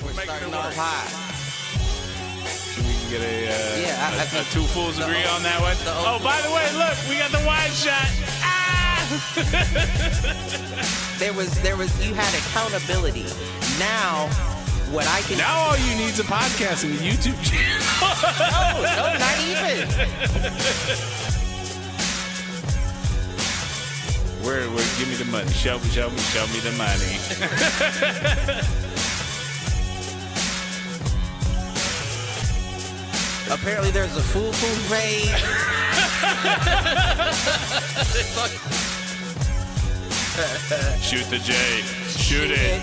We're starting off high. We can get I a two fools agree on that one. Oh, by the way, look, we got the wide shot. There was you had accountability. Now what I can Now all you need is a podcast and a YouTube channel. no, not even. Where give me the money. Show me the money. Apparently there's a Foolproof page. Shoot the J. Shoot it.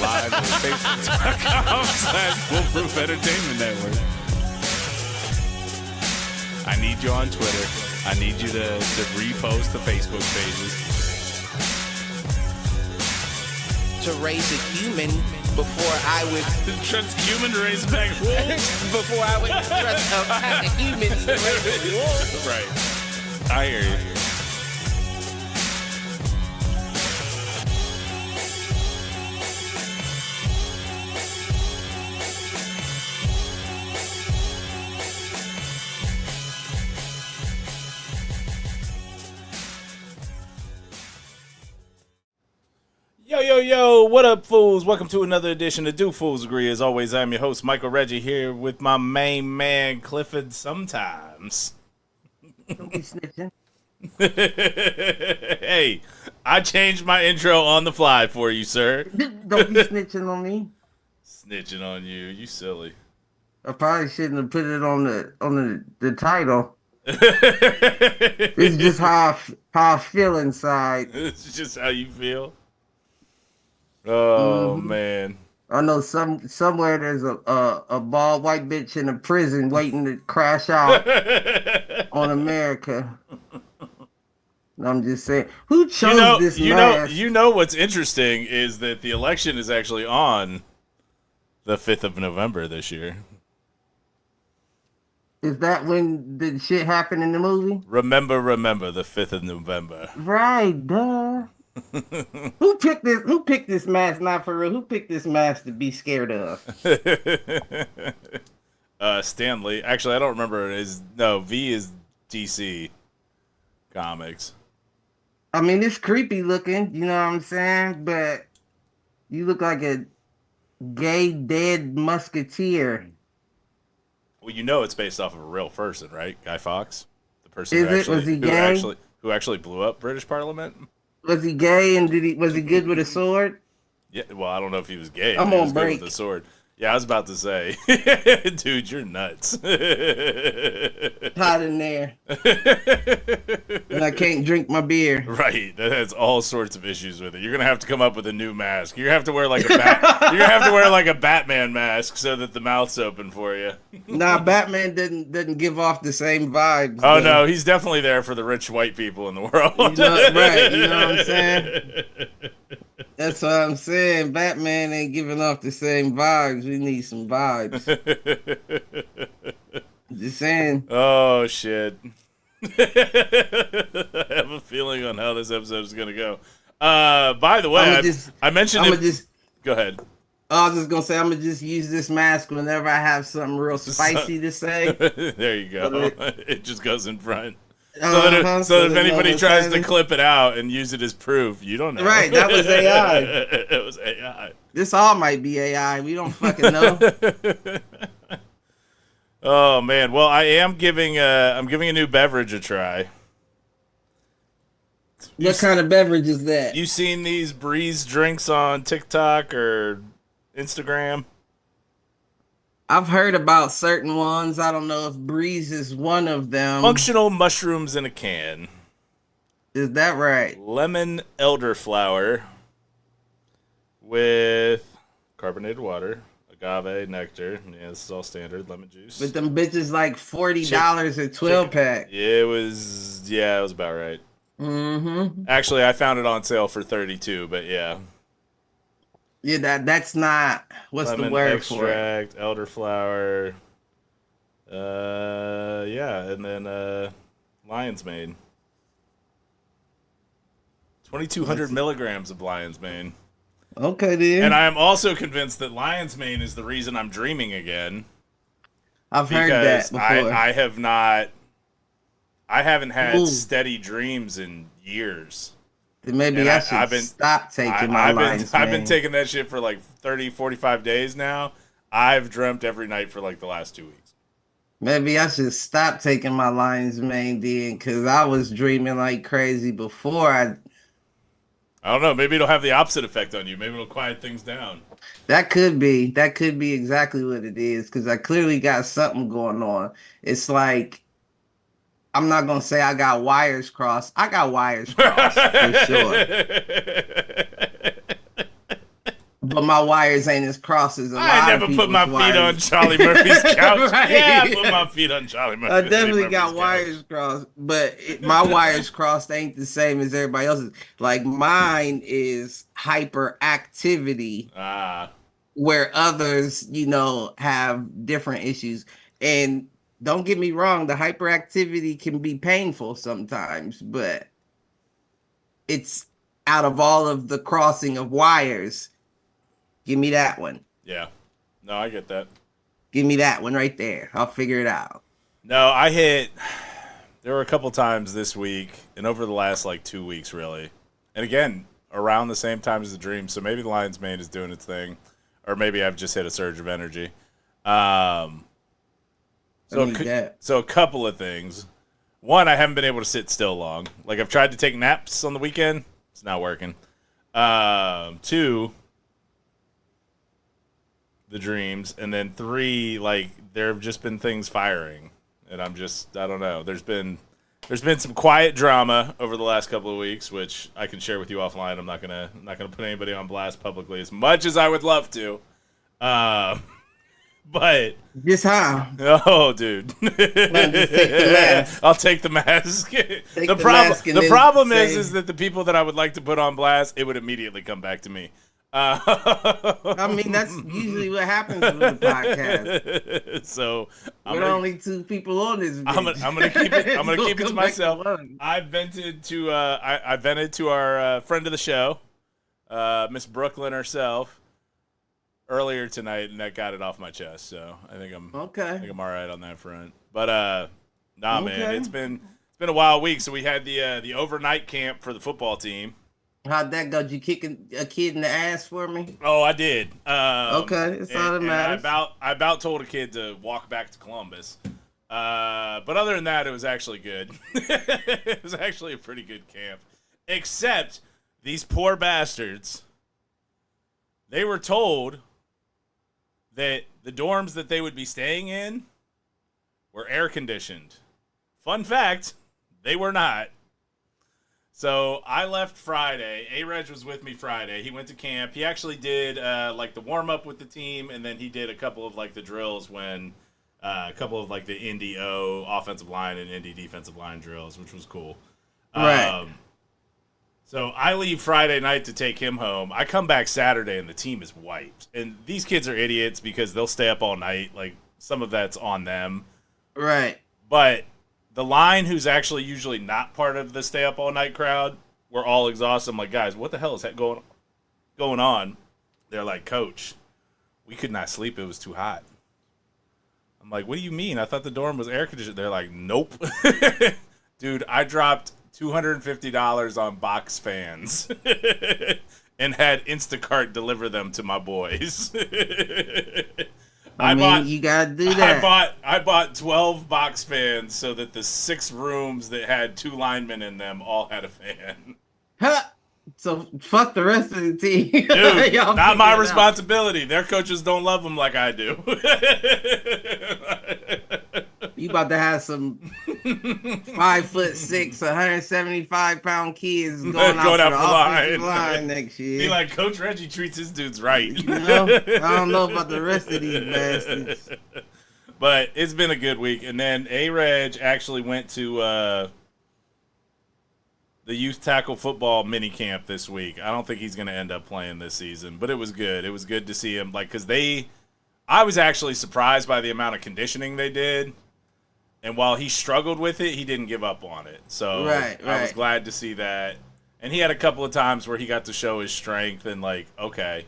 Live on Facebook.com/Foolproof Entertainment Network. I need you on Twitter. I need you to repost the Facebook pages. To raise a human before I would Trust human to raise back wolves. before I would trust a human to raise a wolf. Right. I hear you. Yo, what up, fools? Welcome to another edition of Do Fools Agree. As always, I'm your host, Michael Reggie, here with my main man, Clifford Sometimes. Don't be snitching. Hey, I changed my intro on the fly for you, sir. Don't be snitching on me. Snitching on you, you silly. I probably shouldn't have put it on the title. It's just how I feel inside. It's just how you feel. Oh, man. I know somewhere there's a bald white bitch in a prison waiting to crash out on America. I'm just saying, who chose this mask? You know what's interesting is that the election is actually on the 5th of November this year. Is that when the shit happened in the movie? Remember, the 5th of November. Right, duh. Who picked this mask? Not for real. Who picked this mask to be scared of? Stanley. Actually, I don't remember. V is DC Comics. I mean, it's creepy looking, you know what I'm saying? But you look like a gay dead musketeer. Well, you know it's based off of a real person, right? Guy Fawkes, the person Was he gay? who actually blew up British Parliament. Was he gay and was he good with a sword? Yeah, well, I don't know if he was gay. I'm he on was break. good with the sword. Yeah, I was about to say, dude, you're nuts. Hot in there. And I can't drink my beer. Right, that has all sorts of issues with it. You're gonna have to come up with a new mask. You're gonna have to wear like a Batman mask so that the mouth's open for you. Nah, Batman doesn't give off the same vibes. Oh no, he's definitely there for the rich white people in the world. Right, you know what I'm saying? That's what I'm saying. Batman ain't giving off the same vibes. We need some vibes. Just saying. Oh shit. I have a feeling on how this episode is gonna go. By the way, I mentioned go ahead. I was just gonna say I'm gonna just use this mask whenever I have something real spicy to say. There you go. It just goes in front. So that if anybody tries to clip it out and use it as proof, you don't know. Right, that was AI. It was AI. This all might be AI. We don't fucking know. Oh man, well I'm giving a new beverage a try. What kind of beverage is that? You seen these Breeze drinks on TikTok or Instagram? I've heard about certain ones. I don't know if Breeze is one of them. Functional mushrooms in a can. Is that right? Lemon elderflower with carbonated water, agave nectar. Yeah, this is all standard. Lemon juice. But them bitches like $40 a 12-pack. Yeah, it was about right. Mm-hmm. Actually, I found it on sale for $32, but yeah. Yeah, that's not what's Lemon the word extract, for it? elderflower. Yeah, and then lion's mane. 2,200 milligrams of lion's mane. Okay, then. And I am also convinced that lion's mane is the reason I'm dreaming again. I've heard that before. I haven't had steady dreams in years. Then maybe I should stop taking my lion's mane. I've been taking that shit for like 30, 45 days now. I've dreamt every night for like the last 2 weeks. Maybe I should stop taking my lion's mane then, because I was dreaming like crazy before. I don't know. Maybe it'll have the opposite effect on you. Maybe it'll quiet things down. That could be. That could be exactly what it is, because I clearly got something going on. It's like, I'm not going to say I got wires crossed. I got wires crossed, for sure. But my wires ain't as crossed as a lot of I never put my feet on Charlie Murphy's couch. Right. Yeah, I put my feet on Charlie Murphy's couch. I definitely got wires crossed, but my wires crossed ain't the same as everybody else's. Like, mine is hyperactivity, where others, have different issues. And don't get me wrong, the hyperactivity can be painful sometimes, but it's out of all of the crossing of wires. Give me that one. Yeah. No, I get that. Give me that one right there. I'll figure it out. No, there were a couple times this week and over the last like 2 weeks, really. And again, around the same time as the dream. So maybe the lion's mane is doing its thing, or maybe I've just hit a surge of energy. So a couple of things. One, I haven't been able to sit still long. Like, I've tried to take naps on the weekend. It's not working. Two, the dreams. And then three, like, there have just been things firing. And I don't know. There's been some quiet drama over the last couple of weeks, which I can share with you offline. I'm not gonna put anybody on blast publicly as much as I would love to. But just how? Oh, dude! Just take the mask. I'll take the mask. The problem is that the people that I would like to put on blast, it would immediately come back to me. I mean, that's usually what happens with the podcast. So we're only two people on this. I'm gonna keep it. I'm gonna keep it to myself. I vented to our friend of the show, Miss Brooklyn herself, earlier tonight, and that got it off my chest. So I think I'm okay. I think I'm all right on that front. But man, it's been a wild week. So we had the overnight camp for the football team. How'd that go? Did you kick a kid in the ass for me? Oh, I did. Okay, it's all that matters. I about told a kid to walk back to Columbus. But other than that, it was actually good. It was actually a pretty good camp. Except these poor bastards, they were told that the dorms that they would be staying in were air conditioned. Fun fact, they were not. So I left Friday. A-Reg was with me Friday. He went to camp. He actually did like the warm-up with the team, and then he did a couple of like the drills when a couple of like the Indy O offensive line and Indy defensive line drills, which was cool. Right. So I leave Friday night to take him home. I come back Saturday, and the team is wiped. And these kids are idiots because they'll stay up all night. Like, some of that's on them. Right. But the line, who's actually usually not part of the stay up all night crowd, were all exhausted. I'm like, guys, what the hell is that going on? They're like, Coach, we could not sleep. It was too hot. I'm like, what do you mean? I thought the dorm was air conditioned. They're like, nope. Dude, I dropped $250 on box fans and had Instacart deliver them to my boys. You gotta do that. I bought 12 box fans so that the 6 rooms that had 2 linemen in them all had a fan. Huh. So fuck the rest of the team. Dude, not my responsibility. Their coaches don't love them like I do. You about to have some 5'6", 175-pound kids going out for the line next year. Be like, Coach Reggie treats his dudes right. I don't know about the rest of these bastards. But it's been a good week. And then A-Reg actually went to the youth tackle football mini camp this week. I don't think he's going to end up playing this season, but it was good. It was good to see him, like, because I was actually surprised by the amount of conditioning they did. And while he struggled with it, he didn't give up on it. So I was glad to see that. And he had a couple of times where he got to show his strength and like, okay.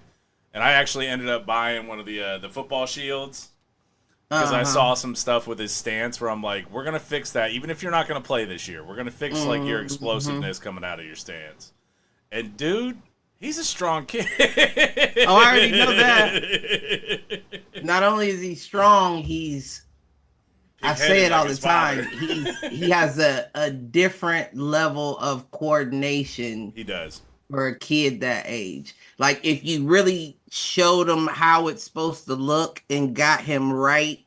And I actually ended up buying one of the football shields because I saw some stuff with his stance where I'm like, we're gonna fix that. Even if you're not gonna play this year, we're gonna fix like your explosiveness coming out of your stance. And dude, he's a strong kid. Oh, I already know that. Not only is he strong, I say it all the time. He has a different level of coordination. He does. For a kid that age. Like, if you really showed him how it's supposed to look and got him right.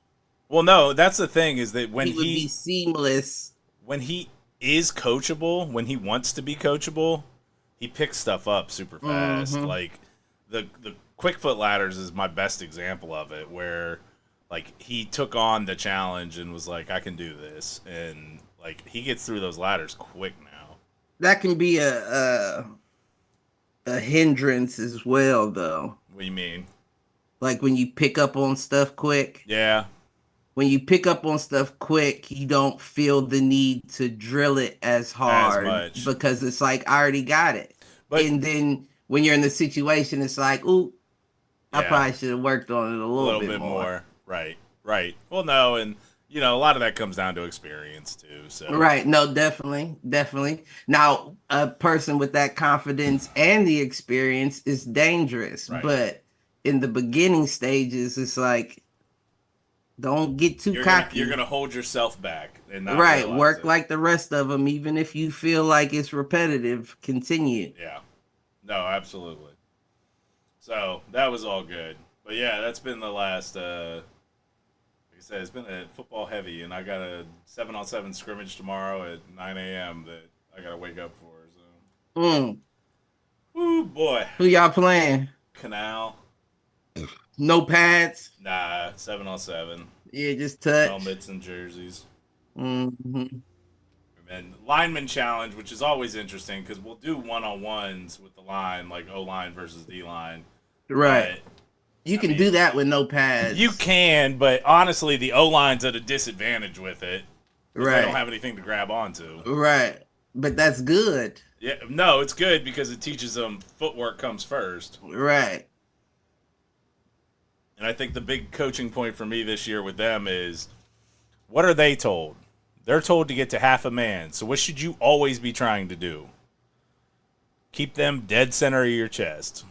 Well, no, that's the thing is that when he would be seamless. When he is coachable, when he wants to be coachable, he picks stuff up super fast. Like the quick foot ladders is my best example of it, where like he took on the challenge and was like, I can do this, and like he gets through those ladders quick now. That can be a hindrance as well, though. What do you mean? Like when you pick up on stuff quick. Yeah. When you pick up on stuff quick, you don't feel the need to drill it as hard much. Because it's like, I already got it. And then when you're in the situation, it's like, ooh, I probably should have worked on it a little bit more. Right. Well, no, and you know, a lot of that comes down to experience too. So right, no, definitely. Now, a person with that confidence and the experience is dangerous, but in the beginning stages, it's like, don't get too cocky. You're gonna hold yourself back and not work it. like the rest of them, even if you feel like it's repetitive. Continue. Yeah, no, absolutely. So that was all good, but yeah, that's been the last. Like I said, it's been a football heavy, and I got a 7-on-7 scrimmage tomorrow at 9 a.m. that I gotta wake up for. So, Ooh, boy. Who y'all playing? Canal. No pads. Nah, 7-on-7. Yeah, just touch. Helmets and jerseys. Mm-hmm. And lineman challenge, which is always interesting because we'll do one-on-ones with the line, like O-line versus D-line. Right. But, you can do that with no pads. You can, but honestly, the O-line's at a disadvantage with it. Right. They don't have anything to grab onto. Right. But that's good. Yeah. No, it's good because it teaches them footwork comes first. Right. And I think the big coaching point for me this year with them is, what are they told? They're told to get to half a man. So what should you always be trying to do? Keep them dead center of your chest.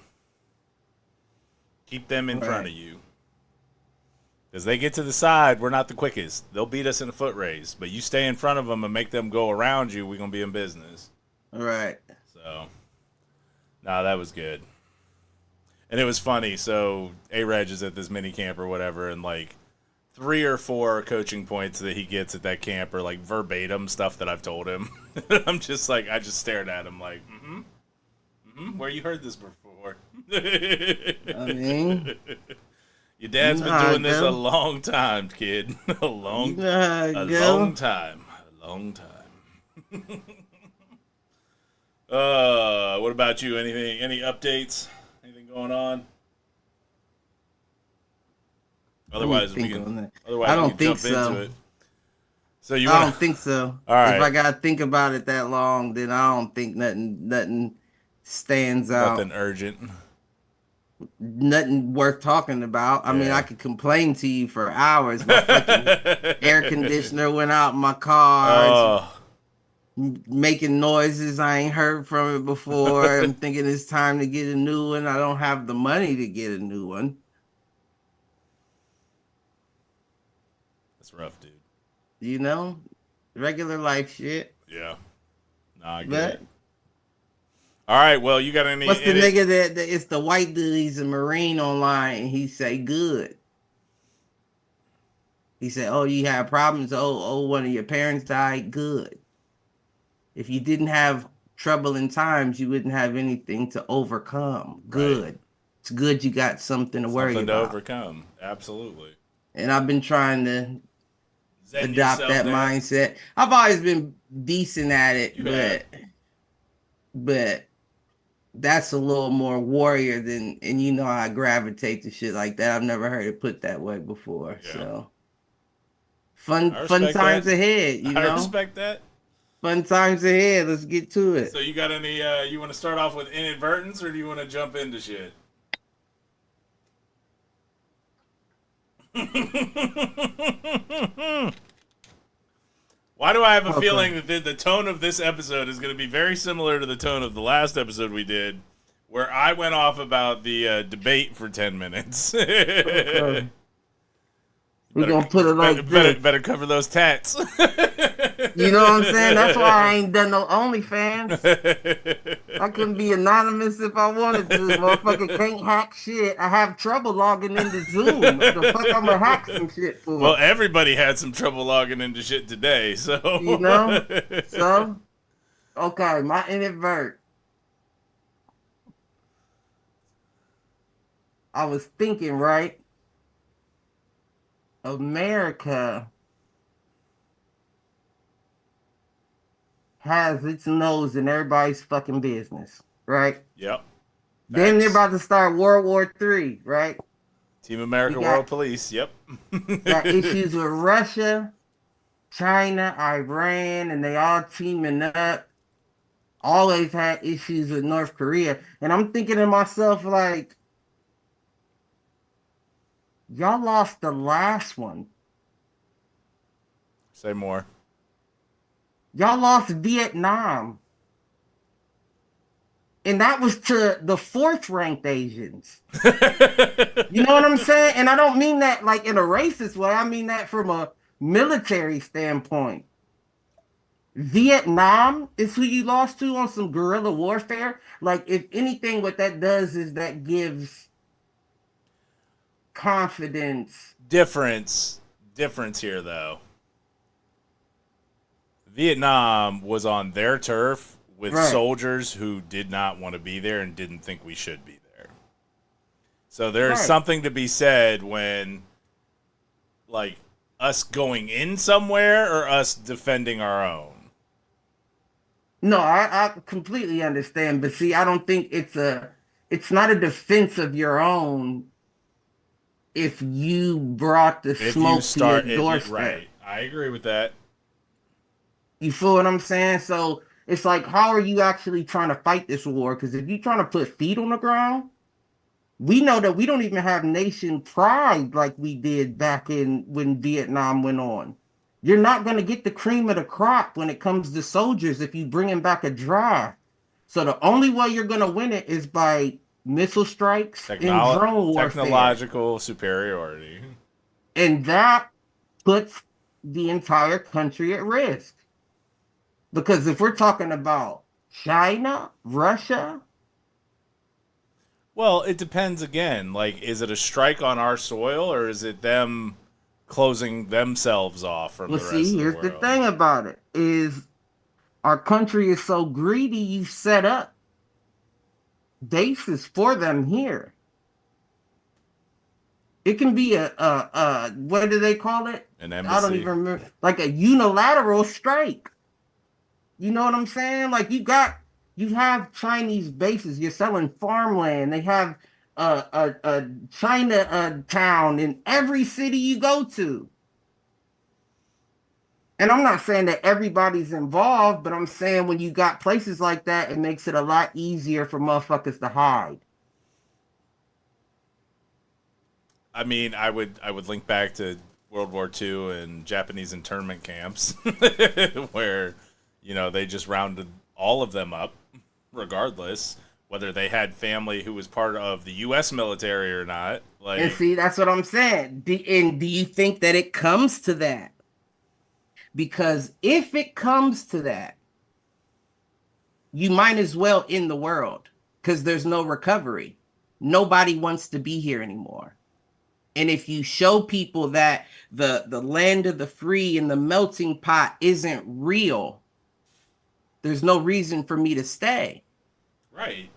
Keep them in front of you. As they get to the side, we're not the quickest. They'll beat us in a foot race. But you stay in front of them and make them go around you, we're going to be in business. Right. So, that was good. And it was funny. So, A-Reg is at this mini camp or whatever, and like 3 or 4 coaching points that he gets at that camp are like verbatim stuff that I've told him. I'm just like, I just stared at him like, where you heard this before? I mean, your dad's been doing this a long time, kid. a long time. What about you? Any updates? Anything going on? Otherwise, we can jump into it. So I don't think so. All right. If I gotta think about it that long, then I don't think nothing stands out. Nothing urgent. Nothing worth talking about. I mean, I could complain to you for hours. My fucking air conditioner went out in my car. Making noises I ain't heard from it before. I'm thinking it's time to get a new one. I don't have the money to get a new one. That's rough, dude. You know? Regular life shit. Yeah. Nah, I get it. All right, well, you got any... What's the nigga that it's the white dude, he's a Marine online, and he say, good. He said, oh, you had problems? Oh, one of your parents died? Good. If you didn't have troubling times, you wouldn't have anything to overcome. Good. Right. It's good you got something to worry about. Something to overcome. Absolutely. And I've been trying to adopt that mindset. I've always been decent at it, but that's a little more warrior than, and you know how I gravitate to shit like that. I've never heard it put that way before. Yeah. So fun times ahead, you know? I respect that. Fun times ahead. Let's get to it. So you got any? You want to start off with inadvertence, or do you want to jump into shit? Why do I have a feeling that the tone of this episode is going to be very similar to the tone of the last episode we did, where I went off about the debate for 10 minutes. Okay. We're going to put it like this. Better cover those tats. You know what I'm saying? That's why I ain't done no OnlyFans. I couldn't be anonymous if I wanted to. Motherfucker can't hack shit. I have trouble logging into Zoom. What the fuck I'm gonna hack some shit for? Well, everybody had some trouble logging into shit today, so. You know? So? Okay, my inadvert. I was thinking, right? America has its nose in everybody's fucking business, right? Yep. Then they're about to start World War III, right? Team America World Police, yep. Got issues with Russia, China, Iran, and they all teaming up. Always had issues with North Korea. And I'm thinking to myself, like, y'all lost the last one. Say more. Y'all lost Vietnam. And that was to the 4th ranked Asians. You know what I'm saying? And I don't mean that like in a racist way. I mean that from a military standpoint. Vietnam is who you lost to on some guerrilla warfare. Like, if anything, what that does is that gives confidence. Difference here, though. Vietnam was on their turf with soldiers who did not want to be there and didn't think we should be there. So there's something to be said when, like, us going in somewhere or us defending our own. No, I completely understand. But see, I don't think it's not a defense of your own if you brought the smoke to your doorstep. Right. I agree with that. You feel what I'm saying? So it's like, how are you actually trying to fight this war? Because if you're trying to put feet on the ground, we know that we don't even have nation pride like we did back in when Vietnam went on. You're not going to get the cream of the crop when it comes to soldiers if you bring back a draft. So the only way you're going to win it is by missile strikes and drone warfare. Technological superiority. And that puts the entire country at risk. Because if we're talking about China, Russia. Well, it depends again. Like, is it a strike on our soil or is it them closing themselves off from the rest of the world? Here's the thing about it is our country is so greedy, you've set up bases for them here. It can be a what do they call it? An embassy. I don't even remember. Like a unilateral strike. You know what I'm saying? Like you have Chinese bases. You're selling farmland. They have a China town in every city you go to. And I'm not saying that everybody's involved, but I'm saying when you got places like that, it makes it a lot easier for motherfuckers to hide. I mean, I would link back to World War II and Japanese internment camps where, you know, they just rounded all of them up, regardless whether they had family who was part of the U.S. military or not. Like, and see, that's what I'm saying. Do you think that it comes to that? Because if it comes to that, you might as well end the world because there's no recovery. Nobody wants to be here anymore. And if you show people that the land of the free and the melting pot isn't real, there's no reason for me to stay. Right.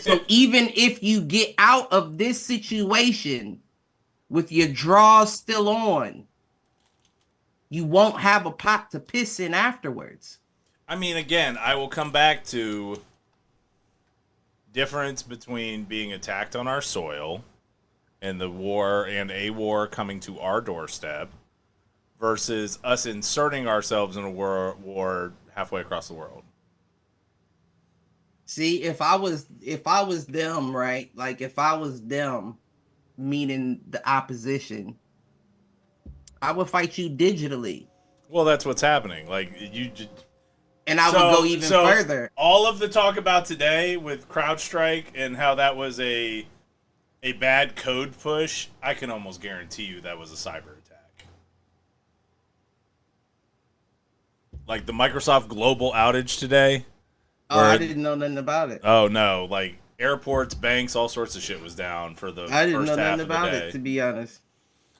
So even if you get out of this situation with your draws still on, you won't have a pot to piss in afterwards. I mean, again, I will come back to difference between being attacked on our soil and the war and a war coming to our doorstep versus us inserting ourselves in a war halfway across the world. See, if I was them, right? Like if I was them, meaning the opposition, I would fight you digitally. Well, that's what's happening. Like you just, And I would go even further. All of the talk about today with CrowdStrike and how that was a bad code push, I can almost guarantee you that was a cyber attack. Like the Microsoft global outage today. Oh, I didn't know nothing about it. Oh no, like airports, banks, all sorts of shit was down for the I didn't first know half nothing of the about day. it, to be honest.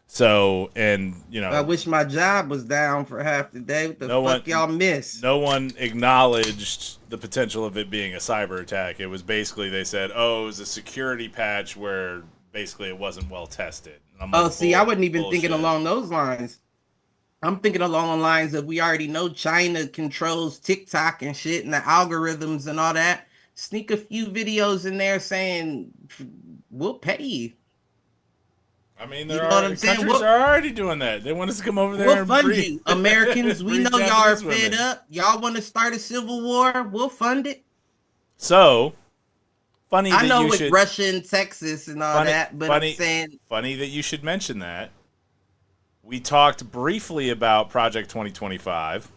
So, and you know, I wish my job was down for half the day. What the fuck y'all miss? No one acknowledged the potential of it being a cyber attack. It was basically, they said, oh, it was a security patch where basically it wasn't well tested. And I'm like, See, I wasn't even thinking along those lines. I'm thinking along the lines of, we already know China controls TikTok and shit and the algorithms and all that. Sneak a few videos in there saying, we'll pay you. I mean, countries are already doing that. They want us to come over there and fund you. Americans, we know y'all are fed up. Y'all want to start a civil war? We'll fund it. So, funny I that know you with should... Russia and Texas and all that, but I'm saying... Funny that you should mention that. We talked briefly about Project 2025.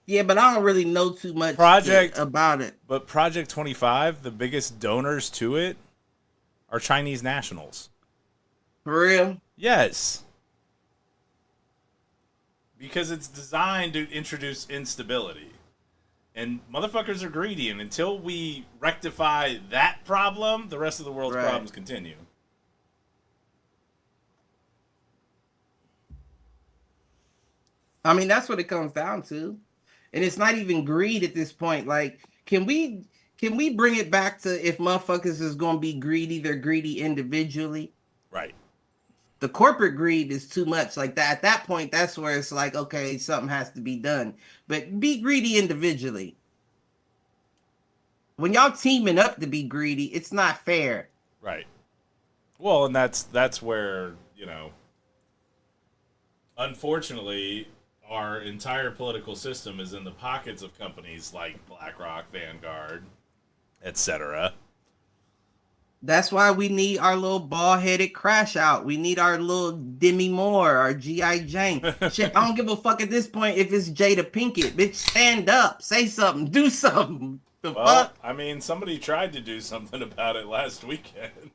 Yeah, but I don't really know too much about it. But Project 25, the biggest donors to it are Chinese nationals. For real? Yes. Because it's designed to introduce instability. And motherfuckers are greedy, and until we rectify that problem, the rest of the world's problems continue. I mean, that's what it comes down to. And it's not even greed at this point. Like, can we bring it back to, if motherfuckers is going to be greedy, they're greedy individually? Right. The corporate greed is too much. Like that. At that point, that's where it's like, okay, something has to be done. But be greedy individually. When y'all teaming up to be greedy, it's not fair. Right. Well, and that's where, you know, unfortunately, our entire political system is in the pockets of companies like BlackRock, Vanguard, etc. That's why we need our little bald-headed crash out. We need our little Demi Moore, our G.I. Jane. Shit, I don't give a fuck at this point if it's Jada Pinkett. Bitch, stand up, say something, do something. The fuck? I mean, somebody tried to do something about it last weekend.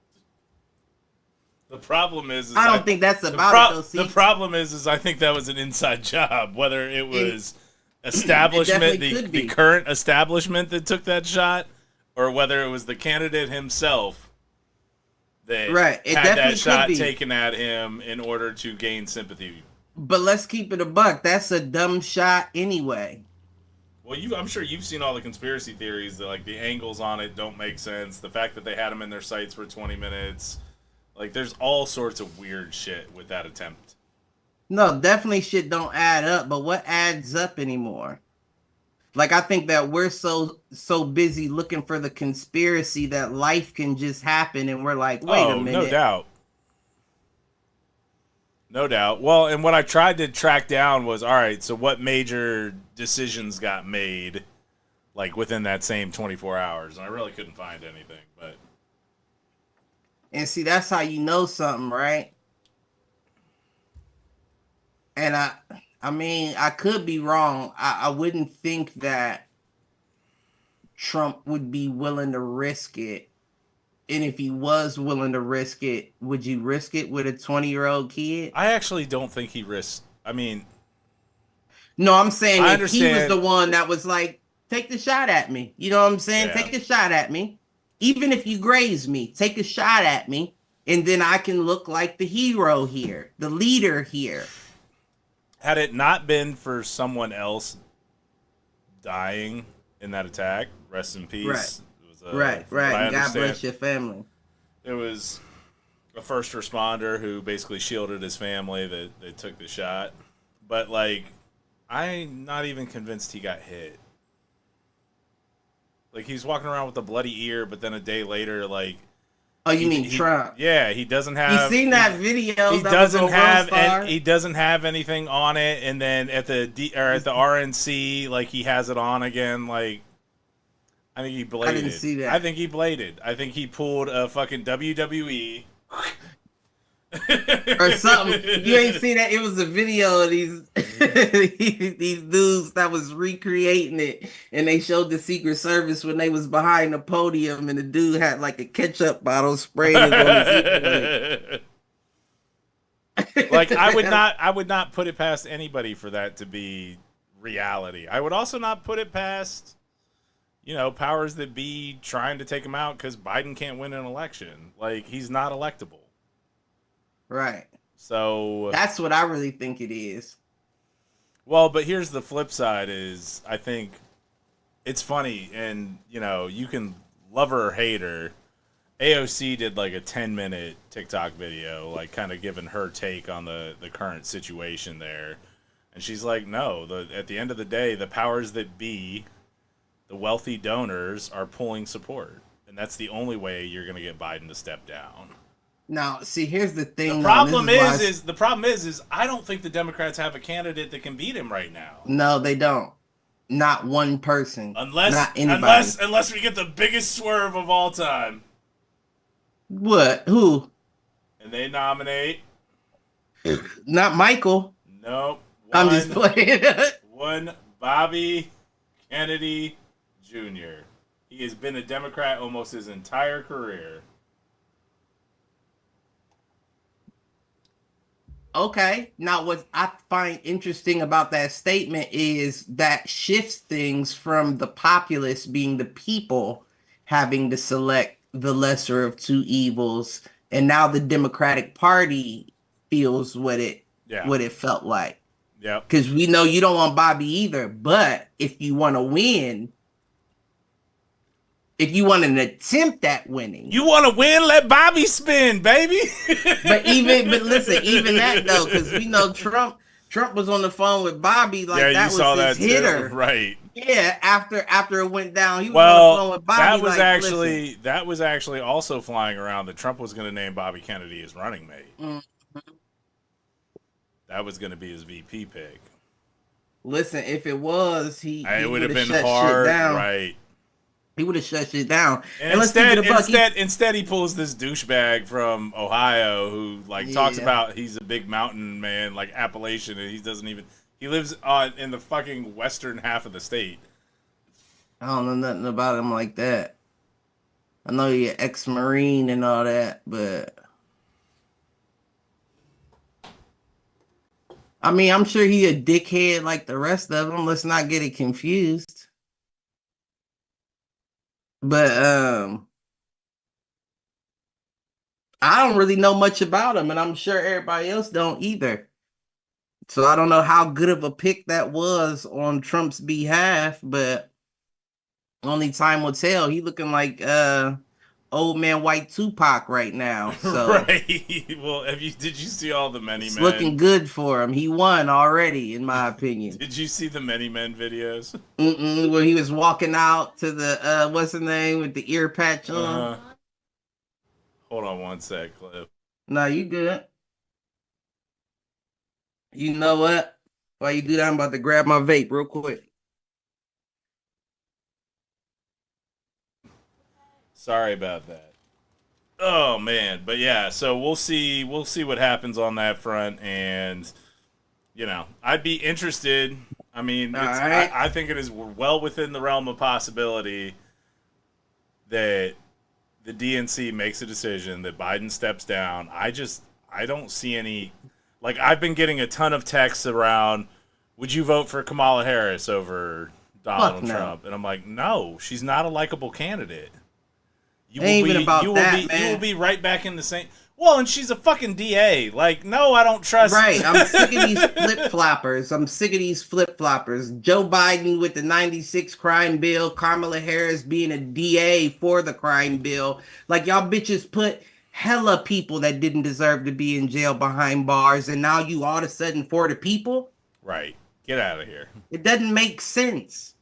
The problem is I don't think that's about it, though. See? The problem is I think that was an inside job. Whether it was establishment, the current establishment that took that shot, or whether it was the candidate himself that had that shot taken at him in order to gain sympathy. But let's keep it a buck. That's a dumb shot anyway. Well, I'm sure you've seen all the conspiracy theories that, like, the angles on it don't make sense. The fact that they had him in their sights for 20 minutes. Like, there's all sorts of weird shit with that attempt. No, definitely shit don't add up, but what adds up anymore? Like, I think that we're so busy looking for the conspiracy that life can just happen, and we're like, wait a minute. No doubt. No doubt. Well, and what I tried to track down was, all right, so what major decisions got made, like, within that same 24 hours? And I really couldn't find anything, but... And see, that's how you know something, right? And I mean, I could be wrong. I wouldn't think that Trump would be willing to risk it. And if he was willing to risk it, would you risk it with a 20-year-old kid? I actually don't think he risked. I mean... No, I'm saying if he was the one that was like, take the shot at me. You know what I'm saying? Yeah. Take a shot at me. Even if you graze me, take a shot at me. And then I can look like the hero here, the leader here. Had it not been for someone else dying in that attack, rest in peace. Right. Right. God bless your family. It was a first responder who basically shielded his family that took the shot. But, like, I'm not even convinced he got hit. Like, he's walking around with a bloody ear, but then a day later, like... Oh, you mean Trump? Yeah, he doesn't You have. seen that video? He that doesn't was on have. Roadstar? He doesn't have anything on it, and then at the RNC, like he has it on again. Like I think he bladed. I didn't see that. I think he bladed. I think he pulled a fucking WWE. Or something. You ain't seen that? It was a video of these these dudes that was recreating it, and they showed the Secret Service when they was behind the podium, and the dude had like a ketchup bottle sprayed on his ear. Like I would not put it past anybody for that to be reality. I would also not put it past, powers that be trying to take him out because Biden can't win an election. Like he's not electable. Right. So that's what I really think it is. Well, but here's the flip side is I think it's funny, and you can love her or hate her. AOC did like a 10-minute TikTok video, like kind of giving her take on the current situation there. And she's like, no, at the end of the day, the powers that be, the wealthy donors are pulling support. And that's the only way you're going to get Biden to step down. Now, see, here's the thing. The problem is I don't think the Democrats have a candidate that can beat him right now. No, they don't. Not one person. Unless we get the biggest swerve of all time. What? Who? And they nominate. Not Michael. Nope. I'm just playing. One Bobby Kennedy Jr. He has been a Democrat almost his entire career. Okay. Now, what I find interesting about that statement is that shifts things from the populace being the people having to select the lesser of two evils, and now the Democratic Party feels what it felt like. Yeah. Because we know you don't want Bobby either, but if you want to win, if you want an attempt at winning, you want to win, let Bobby spin, baby. but listen, even that though, because we know Trump was on the phone with Bobby, like that was his hitter, right? Yeah, after it went down, he was on the phone with Bobby. That was actually also flying around that Trump was going to name Bobby Kennedy his running mate. Mm-hmm. That was going to be his VP pick. Listen, if it was, he would have been hard, right? He would have shut shit down. And instead, he pulls this douchebag from Ohio who talks about he's a big mountain man, like Appalachian, and he lives in the fucking western half of the state. I don't know nothing about him like that. I know you're ex-Marine and all that, but I mean, I'm sure he a dickhead like the rest of them. Let's not get it confused. But I don't really know much about him, and I'm sure everybody else don't either. So I don't know how good of a pick that was on Trump's behalf, but only time will tell. He looking like old man white Tupac right now. So. Right. Well, did you see all the Many Men? Looking good for him. He won already, in my opinion. Did you see the Many Men videos? Where he was walking out to the what's the name with the ear patch on. Hold on one sec, Cliff. No, you good. You know what? While you do that, I'm about to grab my vape real quick. Sorry about that. Oh man, but yeah, so we'll see what happens on that front, and I'd be interested. I mean, I think it is well within the realm of possibility that the DNC makes a decision that Biden steps down. I don't see any. Like, I've been getting a ton of texts around, would you vote for Kamala Harris over Donald Trump? And I'm like, no, she's not a likable candidate. You will be right back in the same. Well, and she's a fucking DA. Like, no, I don't trust. Right, I'm sick of these flip-floppers. Joe Biden with the 96 crime bill, Kamala Harris being a DA for the crime bill. Like, y'all bitches put hella people that didn't deserve to be in jail behind bars, and now you all of a sudden for the people? Right. Get out of here. It doesn't make sense.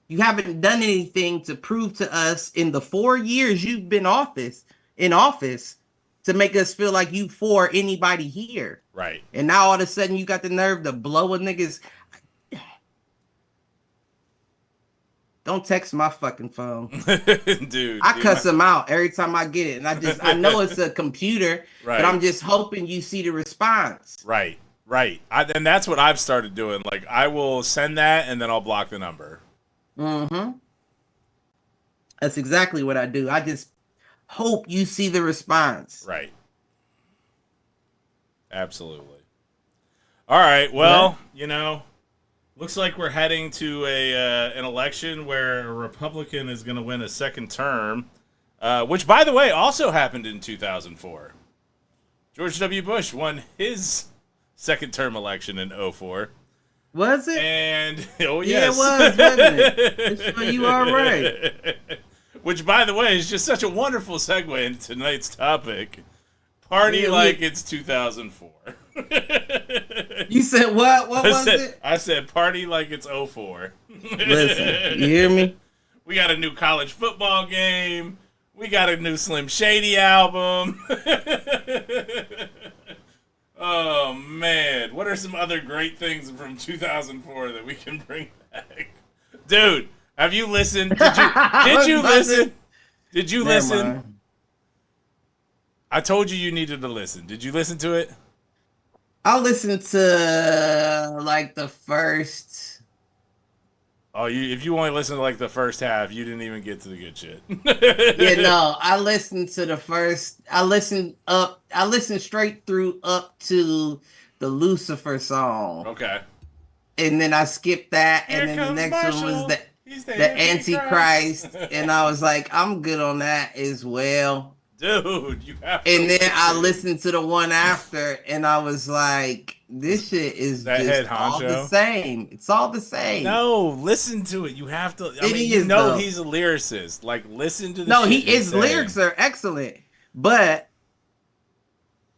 You haven't done anything to prove to us in the 4 years you've been office in office to make us feel like you for anybody here. Right. And now all of a sudden you got the nerve to blow a nigga's. Don't text my fucking phone. Dude. I cuss them out every time I get it. And I know it's a computer, right. but I'm just hoping you see the response. Right. And that's what I've started doing. Like, I will send that and then I'll block the number. Mm-hmm. That's exactly what I do. I just hope you see the response. Right. Absolutely. All right. Well, looks like we're heading to an election where a Republican is going to win a second term, which, by the way, also happened in 2004. George W. Bush won his second term election in 2004. Was it? And, oh, yeah, yes. it was, wasn't it? So you are right. Which, by the way, is just such a wonderful segue into tonight's topic. Party like it's 2004. You said what? What was it? I said party like it's 04. Listen, you hear me? We got a new college football game. We got a new Slim Shady album. Oh, man. What are some other great things from 2004 that we can bring back? Dude, have you listened? Did you listen? Did you listen? Mind. I told you needed to listen. Did you listen to it? I listened to like the first. Oh, if you only listened to like the first half, you didn't even get to the good shit. Yeah, no, I listened to the first. I listened straight through up to the Lucifer song. Okay. And then I skipped that, Here and then the next Marshall. one was the Antichrist, and I was like, I'm good on that as well. Dude, you have to. And then I listened to the one after, and I was like, this shit is just all the same. It's all the same. No, listen to it. You have to. I mean, he's a lyricist. Like, listen to the No, shit his lyrics are excellent, but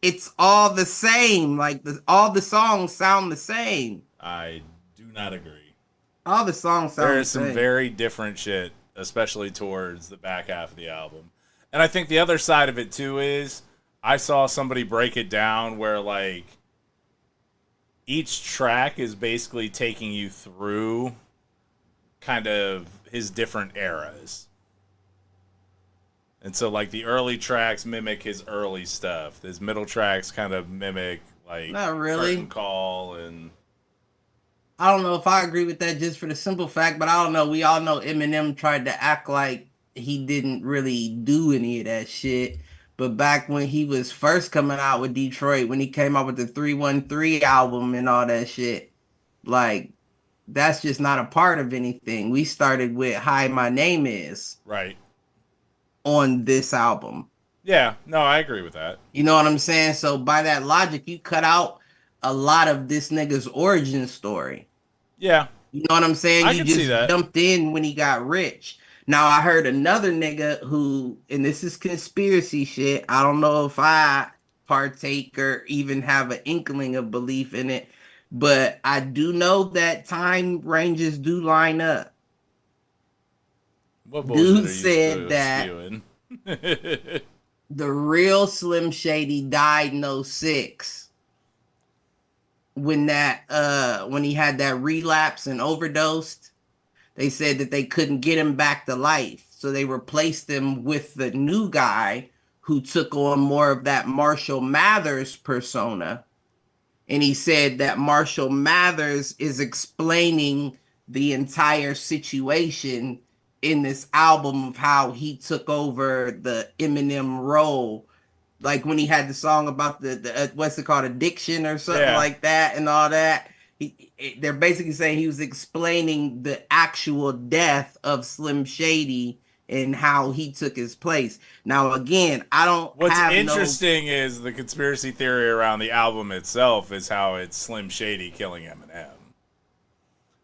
it's all the same. Like, all the songs sound the same. I do not agree. All the songs sound the same. There is some very different shit, especially towards the back half of the album. And I think the other side of it, too, is I saw somebody break it down where, like, each track is basically taking you through kind of his different eras. And so, like, the early tracks mimic his early stuff. His middle tracks kind of mimic, like, not really. Curtain Call and... I don't know if I agree with that just for the simple fact, but I don't know. We all know Eminem tried to act like he didn't really do any of that shit. But back when he was first coming out with Detroit, when he came out with the 313 album and all that shit, like, that's just not a part of anything. We started with Hi, My Name Is. Right. On this album. Yeah, no, I agree with that. You know what I'm saying? So by that logic, you cut out a lot of this nigga's origin story. Yeah. You know what I'm saying? I you can just see that. Jumped in when he got rich. Now, I heard another nigga who, and this is conspiracy shit, I don't know if I partake or even have an inkling of belief in it, but I do know that time ranges do line up. What dude said that the real Slim Shady died in 2006 when he had that relapse and overdosed. They said that they couldn't get him back to life, so they replaced him with the new guy who took on more of that Marshall Mathers persona. And he said that Marshall Mathers is explaining the entire situation in this album of how he took over the Eminem role. Like when he had the song about the what's it called, addiction or something like that and all that. They're basically saying he was explaining the actual death of Slim Shady and how he took his place. Now, again, I don't. What's interesting is the conspiracy theory around the album itself is how it's Slim Shady killing Eminem.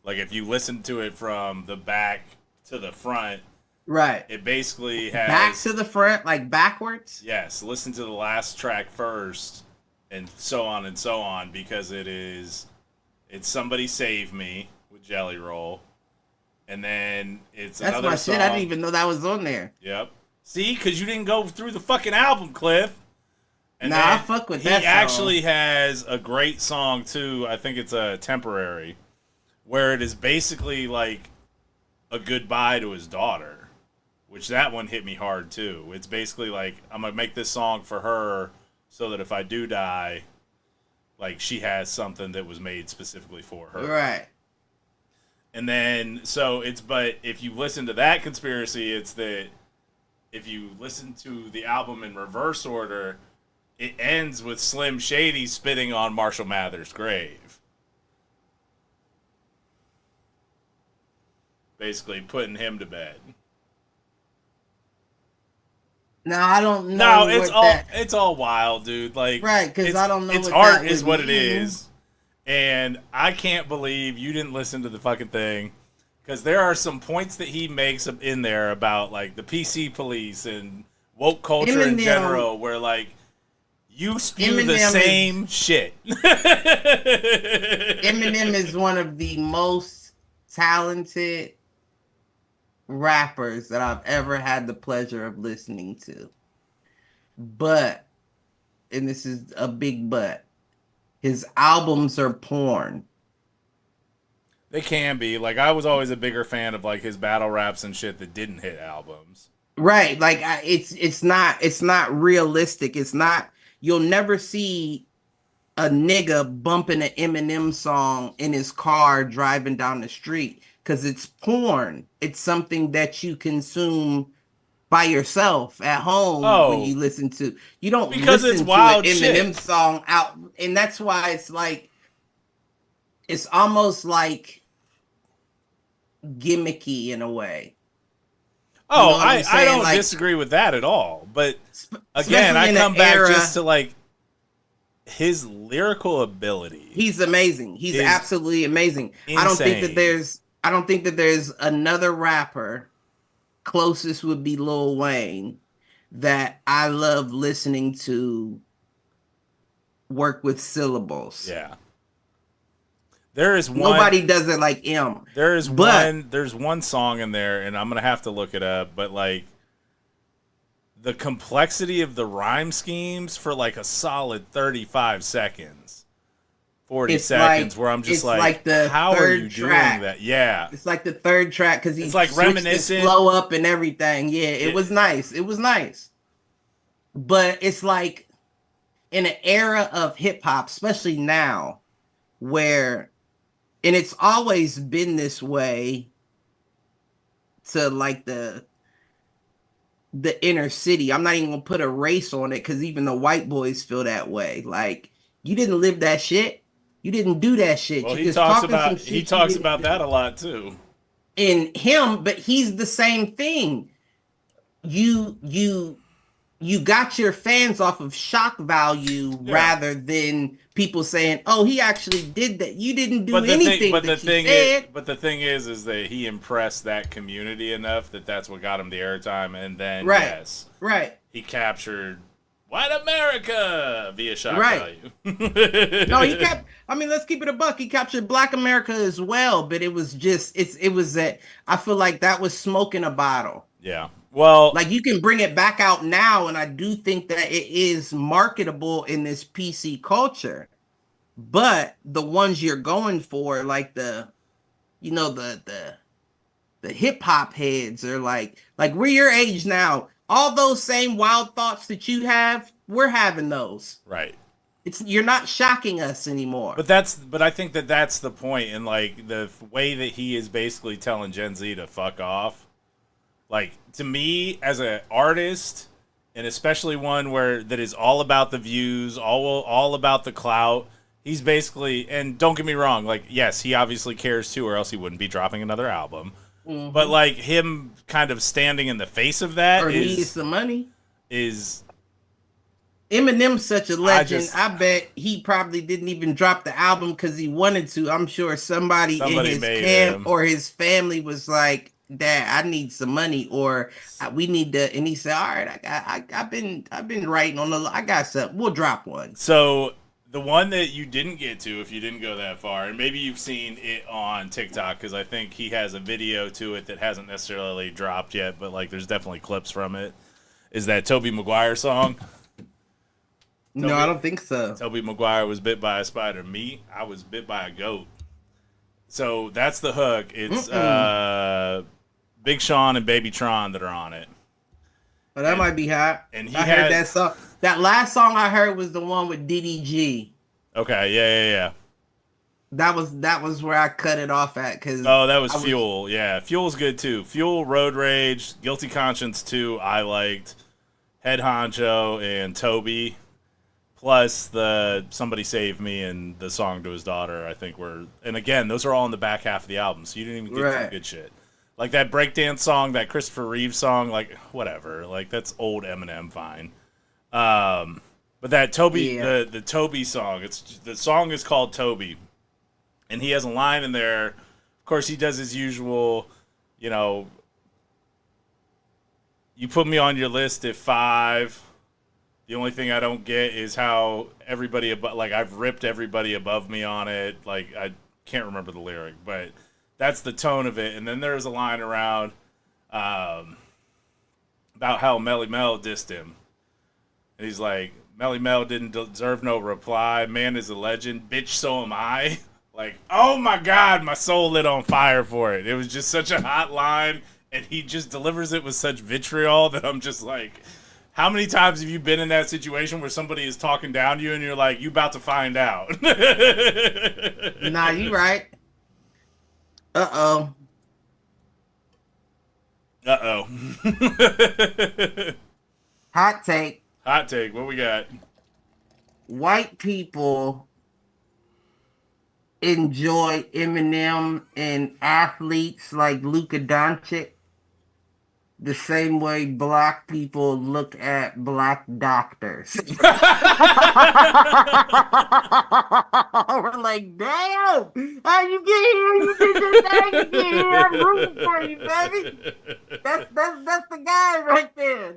Like if you listen to it from the back to the front, right? It basically has back to the front, like backwards. Yes, listen to the last track first, and so on, because it's Somebody Save Me with Jelly Roll, and then it's that's another my song. shit. I didn't even know that was on there. Yep. See, because you didn't go through the fucking album, Cliff. And nah, I fuck with that song. He actually has a great song, too. I think it's a Temporary, where it is basically like a goodbye to his daughter, which that one hit me hard, too. It's basically like, I'm going to make this song for her so that if I do die, like, she has something that was made specifically for her. Right. And then, but if you listen to that conspiracy, it's that if you listen to the album in reverse order, it ends with Slim Shady spitting on Marshall Mathers' grave. Basically putting him to bed. No, I don't know. No, it's all wild, dude. Like, right, because I don't know. It's art is what it is, and I can't believe you didn't listen to the fucking thing, because there are some points that he makes in there about like the PC police and woke culture in general, where like you spew the same shit. Eminem is one of the most talented rappers that I've ever had the pleasure of listening to. But, and this is a big but, his albums are porn. They can be. Like, I was always a bigger fan of like his battle raps and shit that didn't hit albums. Right. Like it's not realistic. It's not, you'll never see a nigga bumping an Eminem song in his car driving down the street. Because it's porn. It's something that you consume by yourself at home when you listen to. You don't listen it's to wild an Eminem shit. song out, and that's why it's like it's almost like gimmicky in a way. Oh, you know I don't like, disagree with that at all. But again, I come back just to like his lyrical ability. He's amazing. He's absolutely amazing. Insane. I don't think that there's another rapper, closest would be Lil Wayne, that I love listening to work with syllables. Yeah. There's Nobody does it like him. There's one song in there, and I'm going to have to look it up, but like the complexity of the rhyme schemes for like a solid 35 seconds. 40 seconds where I'm just like how are you doing that? Yeah. It's like the third track because he's like reminiscent. Flow up and everything. Yeah, it was nice. It was nice. But it's like in an era of hip hop, especially now, where, and it's always been this way to like the inner city. I'm not even gonna put a race on it because even the white boys feel that way. Like, you didn't live that shit. You didn't do that shit. Well, he talks about that a lot too. In him, but he's the same thing. You got your fans off of shock value rather than people saying, "Oh, he actually did that." You didn't do anything. But the thing is that he impressed that community enough that that's what got him the airtime, and then he captured white America via shock value. No, he kept. I mean, let's keep it a buck. He captured Black America as well, but it was just it was that I feel like that was smoking a bottle. Yeah. Well, like you can bring it back out now, and I do think that it is marketable in this PC culture. But the ones you're going for, like the hip hop heads, are like we're your age now. All those same wild thoughts that you have, we're having those. Right. You're not shocking us anymore. But I think that that's the point, and like the way that he is basically telling Gen Z to fuck off. Like, to me, as an artist, and especially one that is all about the views, all about the clout, he's basically, and don't get me wrong, like, yes, he obviously cares too, or else he wouldn't be dropping another album. Mm-hmm. But like him kind of standing in the face of that needs some money. Is Eminem's such a legend. I bet he probably didn't even drop the album because he wanted to. I'm sure somebody in his camp or his family was like, "Dad, I need some money," or "We need to." And he said, "All right, I've been writing on I got something. We'll drop one." So the one that you didn't get to, if you didn't go that far, and maybe you've seen it on TikTok because I think he has a video to it that hasn't necessarily dropped yet, but like there's definitely clips from it. is that Tobey Maguire song. No, I don't think so. Tobey Maguire was bit by a spider. Me, I was bit by a goat. So that's the hook. It's Big Sean and Baby Tron that are on it. Oh, that might be hot. And I heard that song. That last song I heard was the one with DDG. Okay, yeah. That was where I cut it off at. That was Fuel. Yeah, Fuel's good too. Fuel, Road Rage, Guilty Conscience 2, I liked. Head Honcho and Toby. Plus the Somebody Save Me and the song to his daughter, I think and again, those are all in the back half of the album, so you didn't even get some good shit. Like that breakdance song, that Christopher Reeve song, like whatever. Like that's old Eminem, fine. But that Toby, the Toby song, the song is called Toby. And he has a line in there. Of course, he does his usual, you put me on your list at 5. The only thing I don't get is how everybody I've ripped everybody above me on it. Like I can't remember the lyric, but that's the tone of it. And then there's a line around about how Melly Mel dissed him. And he's like, Melly Mel didn't deserve no reply. Man is a legend. Bitch, so am I. Like, oh my God, my soul lit on fire for it. It was just such a hot line, and he just delivers it with such vitriol that I'm just like, how many times have you been in that situation where somebody is talking down to you and you're like, you about to find out? Nah, you right. Uh-oh. Hot take. Hot take. What we got? White people enjoy Eminem and athletes like Luka Doncic the same way black people look at black doctors. We're like, damn, how you get here? You did this thing, you get here. I'm rooting for you, baby. That's the guy right there.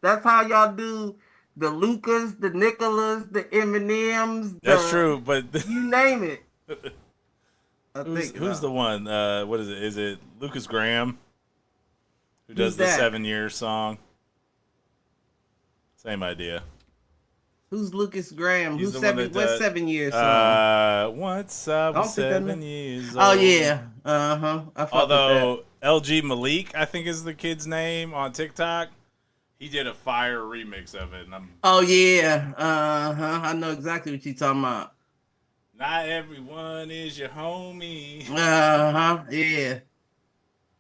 That's how y'all do the Lucas, the Nicholas, the Eminems. That's true, but you name it. Who's the one? What is it? Is it Lucas Graham? Who does the 7 Years song? Same idea. Who's Lucas Graham? What's 7 Years song? What's up with 7 years old? Oh, yeah. Although LG Malik, I think is the kid's name on TikTok. He did a fire remix of it. Oh, yeah. I know exactly what you're talking about. Not everyone is your homie. Yeah.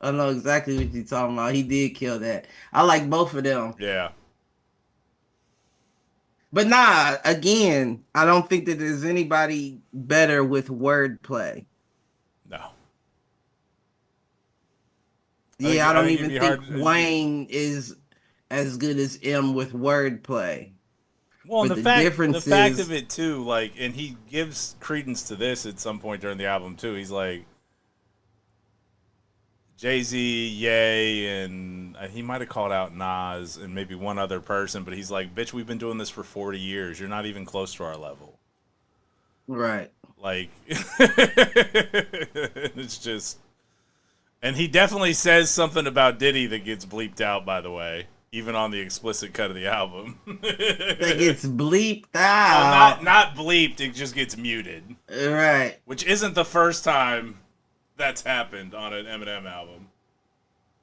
I know exactly what you're talking about. He did kill that. I like both of them. Yeah. But nah, again, I don't think that there's anybody better with wordplay. No. Yeah, I don't even think Wayne is as good as M with wordplay. Well, and the fact of it too, like, and he gives credence to this at some point during the album too. He's like, Jay-Z, Ye, and he might have called out Nas and maybe one other person, but he's like, bitch, we've been doing this for 40 years. You're not even close to our level. Right. Like, it's just, and he definitely says something about Diddy that gets bleeped out, by the way, even on the explicit cut of the album. That gets bleeped out. Well, not bleeped, it just gets muted. Right. Which isn't the first time that's happened on an Eminem album.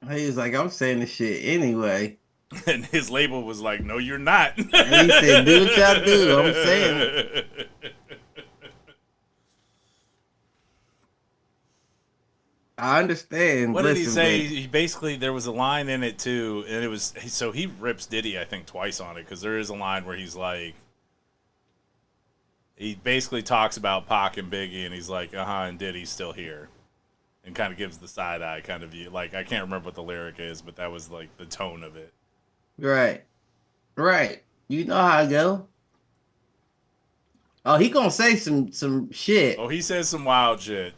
He was like, I'm saying this shit anyway. And his label was like, no, you're not. And he said, do what y'all do. I'm saying it. I understand. What did he say? He basically, there was a line in it too, and it was, so he rips Diddy, I think, twice on it, because there is a line where he's like, he basically talks about Pac and Biggie, and he's like, and Diddy's still here. And kind of gives the side eye kind of view. Like, I can't remember what the lyric is, but that was like the tone of it. Right. Right. You know how I go. Oh, he gonna say some shit. Oh, he says some wild shit.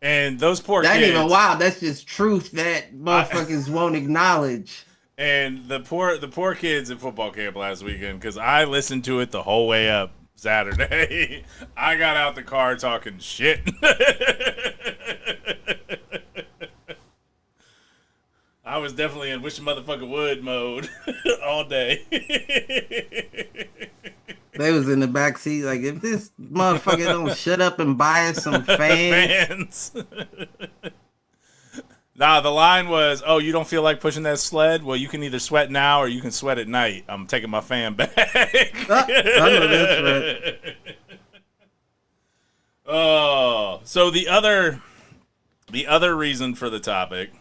And those poor kids. That ain't even wild. That's just truth that motherfuckers won't acknowledge. And the poor kids at football camp last weekend, because I listened to it the whole way up Saturday. I got out the car talking I was definitely in wish a motherfucker would mode all day. They was in the back seat like, if this motherfucker don't shut up and buy us some fans. Nah, the line was, "Oh, you don't feel like pushing that sled? Well, you can either sweat now or you can sweat at night. I'm taking my fan back." I know that's right. Oh, so the other reason for the topic,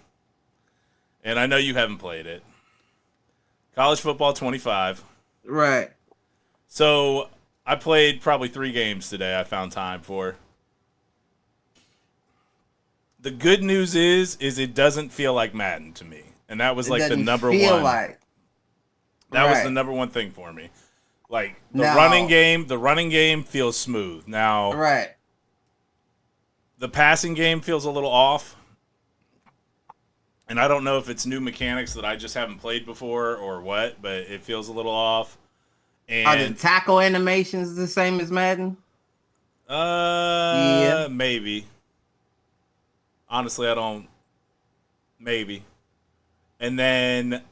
and I know you haven't played it, College Football 25. Right. So I played probably 3 games today. I found time for. The good news is it doesn't feel like Madden to me, and that was like the number one. That was the number one thing for me. Like the running game feels smooth. Now, right. The passing game feels a little off. And I don't know if it's new mechanics that I just haven't played before or what, but it feels a little off. And are the tackle animations the same as Madden? Yeah. Maybe. Honestly, I don't. Maybe. And then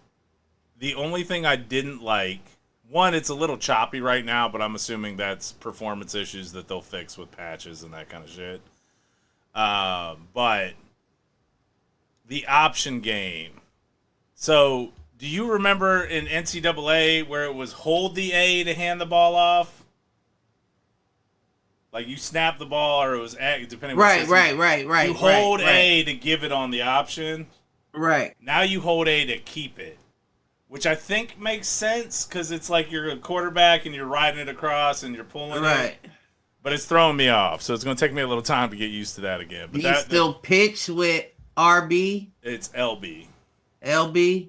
the only thing I didn't like, one, it's a little choppy right now, but I'm assuming that's performance issues that they'll fix with patches and that kind of shit. But the option game. So, do you remember in NCAA where it was hold the A to hand the ball off? Like you snap the ball, or it was depending. Right. You hold A to give it on the option. Right. Now you hold A to keep it, which I think makes sense because it's like you're a quarterback and you're riding it across and you're pulling it. But it's throwing me off, so it's going to take me a little time to get used to that again. But do you still pitch with RB? It's LB. LB?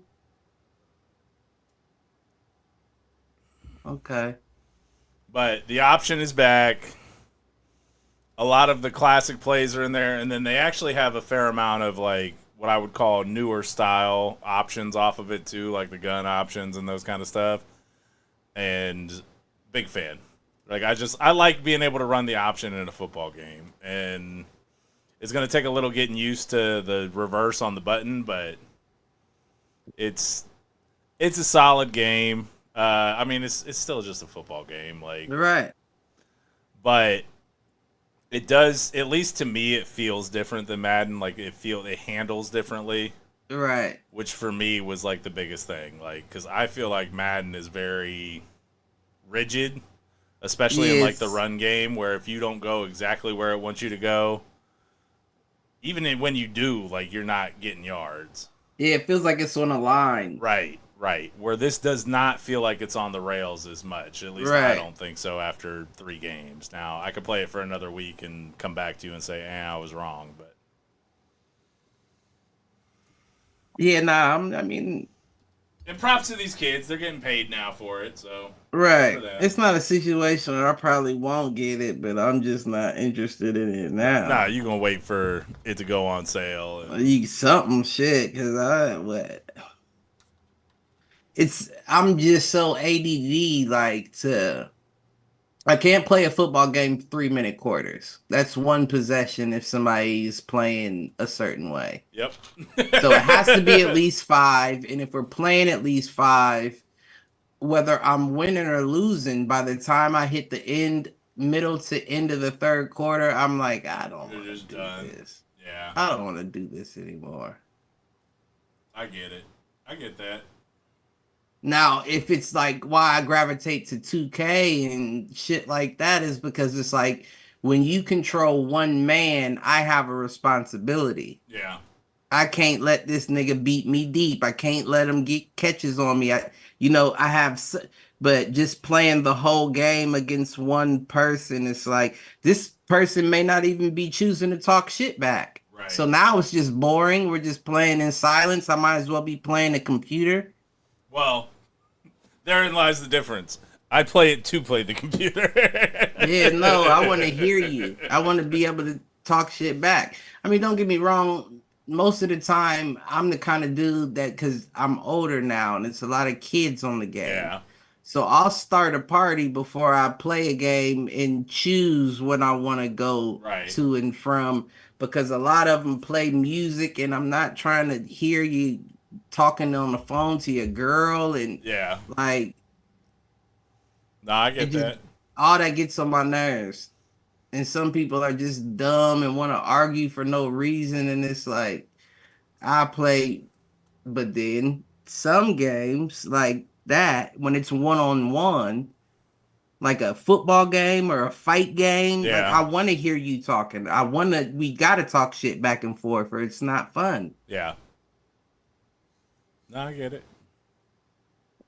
Okay. But the option is back. A lot of the classic plays are in there, and then they actually have a fair amount of like what I would call newer style options off of it too, like the gun options and those kind of stuff. And big fan. Like I like being able to run the option in a football game, and it's going to take a little getting used to the reverse on the button, but it's a solid game. I mean, it's still just a football game, like right. But it does, at least to me, it feels different than Madden. Like it handles differently, right? Which for me was like the biggest thing, like because I feel like Madden is very rigid. Especially in like the run game, where if you don't go exactly where it wants you to go, even when you do, like you're not getting yards. Yeah, it feels like it's on a line. Right. Where this does not feel like it's on the rails as much. At least I don't think so after 3 games. Now, I could play it for another week and come back to you and say, I was wrong. But yeah, I mean... And props to these kids. They're getting paid now for it, so... Right. It's not a situation where I probably won't get it, but I'm just not interested in it now. Nah, you're going to wait for it to go on sale. Something shit, because I'm just so ADD, like, I can't play a football game 3-minute quarters. That's one possession if somebody's playing a certain way. Yep. So it has to be at least 5, and if we're playing at least 5, whether I'm winning or losing, by the time I hit the middle to end of the third quarter, I'm like, I don't want to do this. Yeah. I don't want to do this anymore. I get it. I get that. Now, if it's like why I gravitate to 2K and shit like that is because it's like when you control one man, I have a responsibility. Yeah. I can't let this nigga beat me deep. I can't let him get catches on me. But just playing the whole game against one person, it's like this person may not even be choosing to talk shit back. Right. So now it's just boring. We're just playing in silence. I might as well be playing a computer. Well, therein lies the difference. I play it to play the computer. Yeah, no, I want to hear you. I want to be able to talk shit back. I mean, don't get me wrong. Most of the time, I'm the kind of dude that, because I'm older now, and it's a lot of kids on the game. Yeah. So I'll start a party before I play a game and choose when I want to go to and from, because a lot of them play music, and I'm not trying to hear you talking on the phone to your girl and Yeah. like Nah, I it get just that. all that gets on my nerves. And some people are just dumb and want to argue for no reason. And it's like I play, but then some games like that when it's one on one, like a football game or a fight game, like Yeah. I want to hear you talking. We got to talk shit back and forth, or it's not fun. Yeah. No, I get it.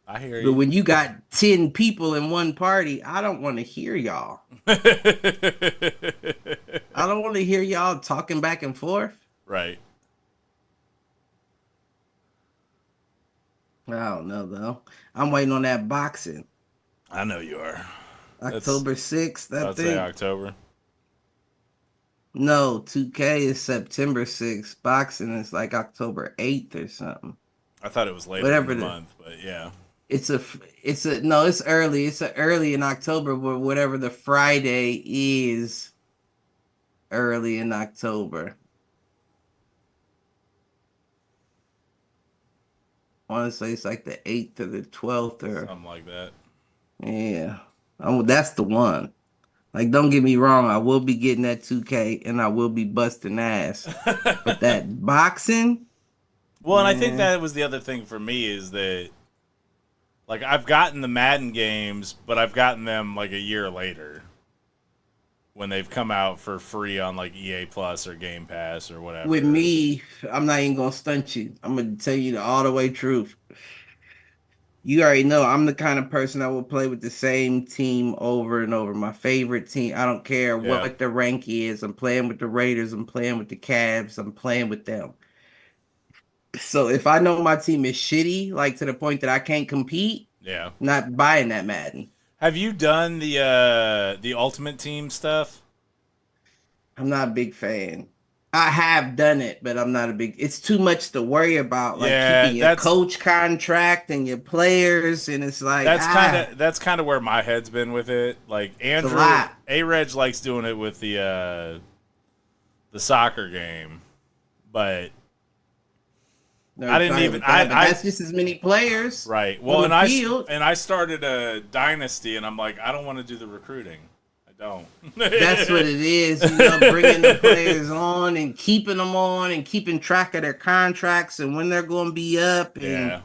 I hear But you. when you got 10 people in one party, I don't want to hear y'all. I don't want to hear y'all talking back and forth. Right. I don't know though. I'm waiting on that boxing. I know you are. That's October 6th, I I'd say think. October. No, 2K is September 6th. Boxing is like October 8th or something. I thought it was later in Whatever the the month, but yeah. it's early. It's a early in October, but whatever the Friday is early in October. I want to say it's like the 8th or the 12th or Something like that. yeah. That's the one. Like, don't get me wrong, I will be getting that 2K and I will be busting ass. But that boxing, Well, and I think man, that was the other thing for me is that, like, I've gotten the Madden games, but I've gotten them like a year later when they've come out for free on like EA Plus or Game Pass or whatever. with me, I'm not even gonna stunt you. I'm gonna tell you the all the way truth. You already know I'm the kind of person that will play with the same team over and over. My favorite team. I don't care Yeah. what the rank is. I'm playing with the Raiders. I'm playing with the Cavs. I'm playing with them. So if I know my team is shitty, like to the point that I can't compete, Yeah. not buying that Madden. Have you done the Ultimate Team stuff? I'm not a big fan. I have done it, but I'm not a big. It's too much to worry about, like Yeah, keeping your coach contract and your players, and it's like that's kind of where my head's been with it. Like it's a Andrew lot. A-Reg likes doing it with the soccer game, but I didn't even But that's just as many players right. Well, on and the field. I started a dynasty, and I'm like, I don't want to do the recruiting. I don't. That's what it is, bringing the players on and keeping them on and keeping track of their contracts and when they're going to be up and Yeah, too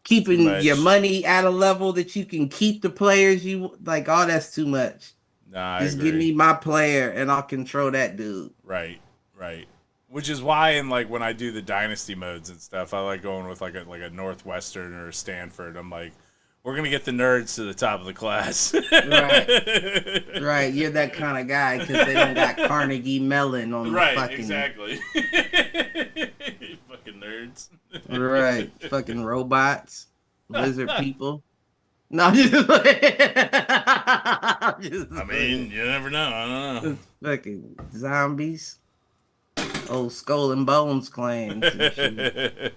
keeping your much. money at a level that you can keep the players you like. All that's too much. Nah, I Just give agree. me my player and I'll control that dude. Right, right. Which is why, in like when I do the dynasty modes and stuff, I like going with like a Northwestern or a Stanford. I'm like, we're gonna get the nerds to the top of the class. Right. Right. You're that kind of guy because they don't got Carnegie Mellon on the Right, fucking. exactly. Fucking nerds. Right. Fucking robots, lizard people. No, I'm just, I mean, you never know. I don't know. fucking zombies. Old Skull and Bones clans and shit.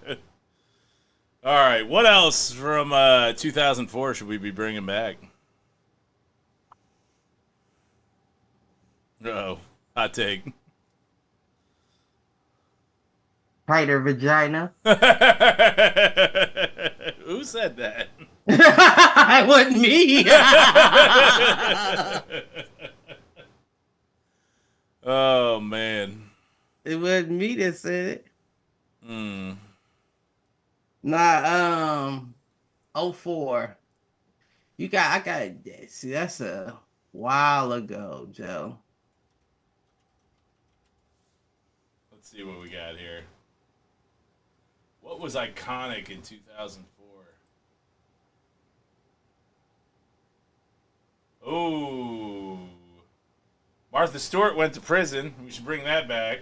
All right, what else from 2004 should we be bringing back? Uh-oh, hot take. Tighter vagina. Who said that? It wasn't me. Oh man. It wasn't me that said it. Hmm. Nah, 04. I got see that's a while ago, Joe. Let's see what we got here. What was iconic in 2004? Oh. Martha Stewart went to prison. We should bring that back.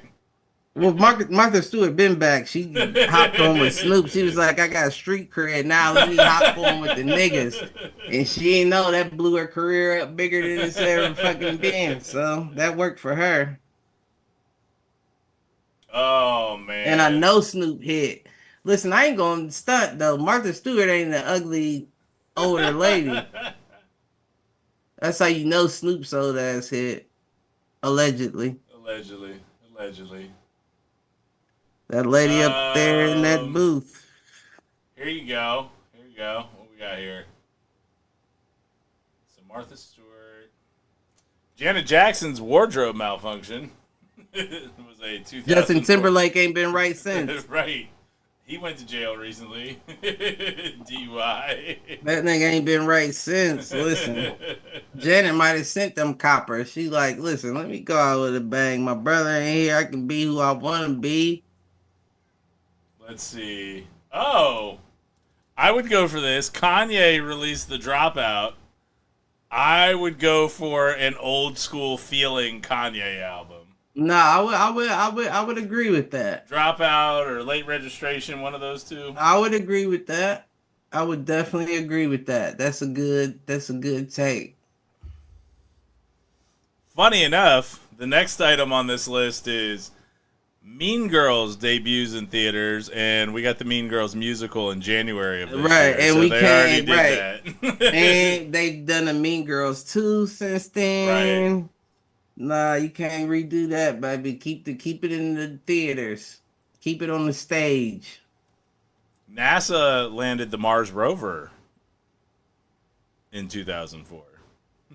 Well, Martha Stewart been back. She hopped on with Snoop. She was like, I got a street career now. Let me hop on with the niggas. And she didn't know that blew her career up bigger than it's ever fucking been. So that worked for her. Oh man. And I know Snoop hit. Listen, I ain't gonna stunt though. Martha Stewart ain't an ugly older lady. That's how you know Snoop's old ass hit. Allegedly. Allegedly. That lady up there in that booth. Here you go. What we got here? So Martha Stewart. Janet Jackson's wardrobe malfunction. It was a 2000. Justin Timberlake ain't been right since. Right. He went to jail recently. DUI. That nigga ain't been right since. Listen, Janet might have sent them coppers. She like, listen, let me go out with a bang. My brother ain't here. I can be who I want to be. Let's see. Oh, I would go for this. Kanye released The Dropout. I would go for an old school feeling Kanye album. No, I would agree with that. Dropout or Late Registration, one of those two. I would agree with that. I would definitely agree with that. That's a good take. Funny enough, the next item on this list is Mean Girls debuts in theaters, and we got the Mean Girls musical in January of this year. And so we they already can't did that. And they've done a Mean Girls 2 since then. Right. Nah, you can't redo that, baby. Keep it in the theaters. Keep it on the stage. NASA landed the Mars rover in 2004.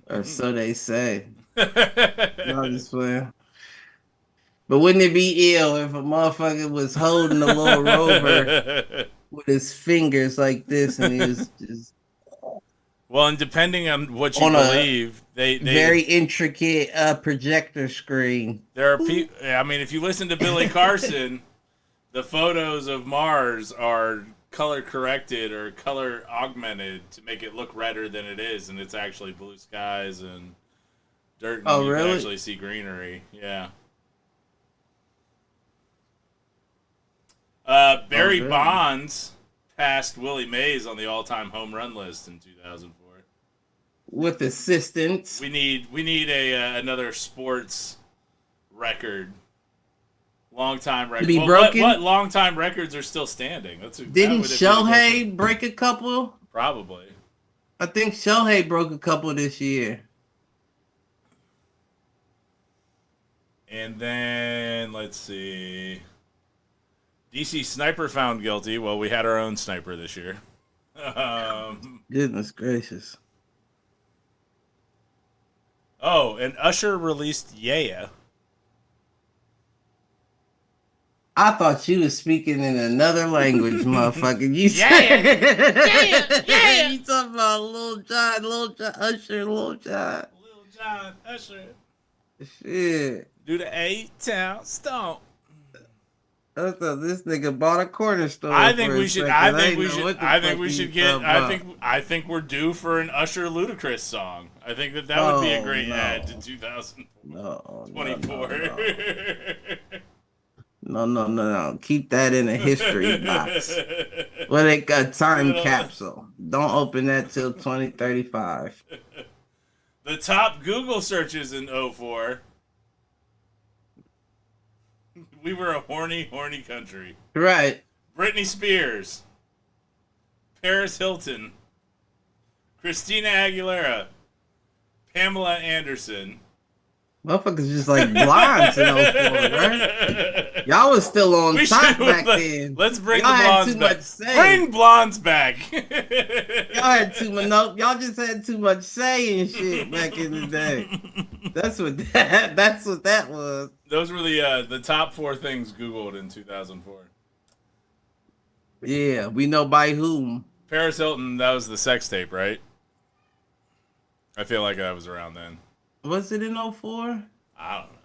Or so they say. No, I'm just playing. But wouldn't it be ill if a motherfucker was holding the little rover with his fingers like this and he was just... Well, and depending on what you believe, they very intricate projector screen. There are people. I mean, if you listen to Billy Carson, the photos of Mars are color corrected or color augmented to make it look redder than it is, and it's actually blue skies and dirt. And you can actually see greenery. Yeah. Barry Bonds passed Willie Mays on the all-time home run list in 2004. With assistance. We need a another sports record. Long-time record. To be broken? What long-time records are still standing? Didn't Shohei break a couple? Probably. I think Shohei broke a couple this year. And then, let's see. DC sniper found guilty. Well, we had our own sniper this year. Goodness gracious. Oh, and Usher released Yeah. I thought you was speaking in another language, motherfucker. You Yeah. You talking about Lil Jon, Usher, Lil Jon. Lil Jon, Usher. Shit. Do the A-Town Stomp. I thought this nigga bought a corner store. I think we should get. I think we're due for an Usher Ludacris song. I think that would be a great ad to 2024. No. Keep that in a history box. Well, they got time capsule. Don't open that till 2035. The top Google searches in 2004. We were a horny country. Right. Britney Spears. Paris Hilton. Christina Aguilera. Pamela Anderson. Motherfuckers just like blondes in 04, right? Y'all was still on top back then. Let's bring the blondes back. Bring blondes back. Y'all had too much. Nope, y'all just had too much say and shit back in the day. That's what that was. Those were the top 4 things Googled in 2004. Yeah, we know by whom. Paris Hilton, that was the sex tape, right? I feel like that was around then. Was it in 04? I don't know.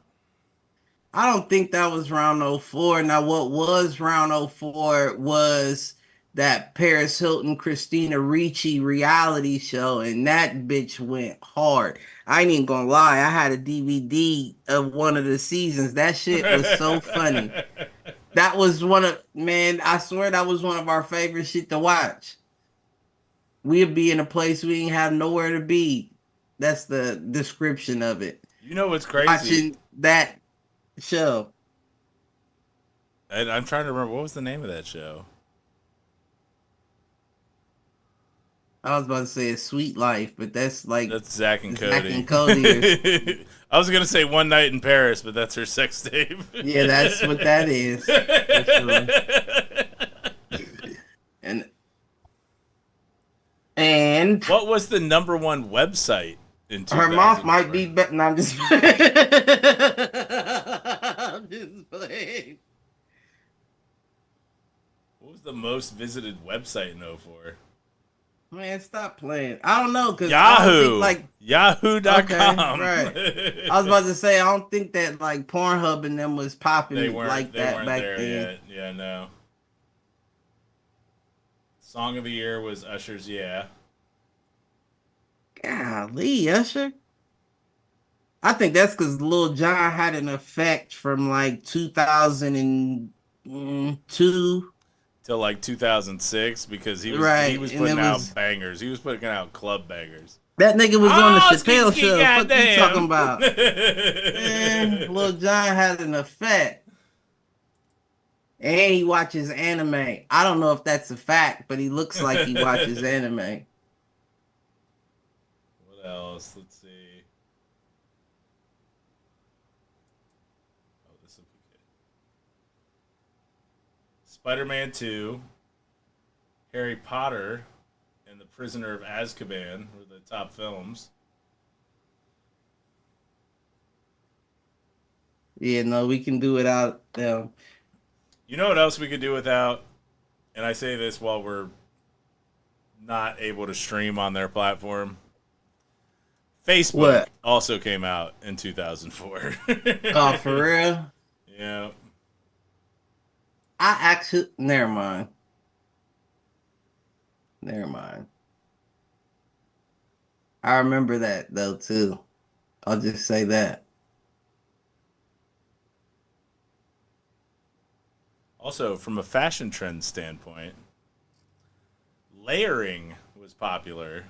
I don't think that was round 04. Now, what was round 04 was that Paris Hilton, Christina Ricci reality show, and that bitch went hard. I ain't even gonna lie. I had a DVD of one of the seasons. That shit was so funny. That was I swear that was one of our favorite shit to watch. We'd be in a place we didn't have nowhere to be. That's the description of it. You know what's crazy? Watching that show. And I'm trying to remember, what was the name of that show? I was about to say a Sweet Life, but that's like Zach and Cody. Zach and Cody. I was gonna say One Night in Paris, but that's her sex tape. Yeah, that's what that is. For sure. And what was the #1 website in 2000? Her mouth might be better. No, I'm just I'm just playing. What was the most visited website in 04? Man, stop playing. I don't know, because Yahoo, Yahoo.com. Okay, right. I was about to say, I don't think that like Pornhub and them was popping like that back then. Yet. Yeah, no. Song of the year was Usher's "Yeah." Golly, Usher. I think that's because Lil Jon had an effect from like 2002 till like 2006 because he was putting out bangers. He was putting out club bangers. That nigga was on the Chappelle show. What you talking about? Man, Lil Jon had an effect. And he watches anime. I don't know if that's a fact, but he looks like he watches anime. What else? Let's see. Oh, this will be good. Spider-Man 2, Harry Potter, and The Prisoner of Azkaban were the top films. Yeah, no, we can do without them. You know what else we could do without? And I say this while we're not able to stream on their platform. Facebook also came out in 2004. Oh, for real? Yeah. I actually... Never mind. I remember that, though, too. I'll just say that. Also, from a fashion trend standpoint, layering was popular.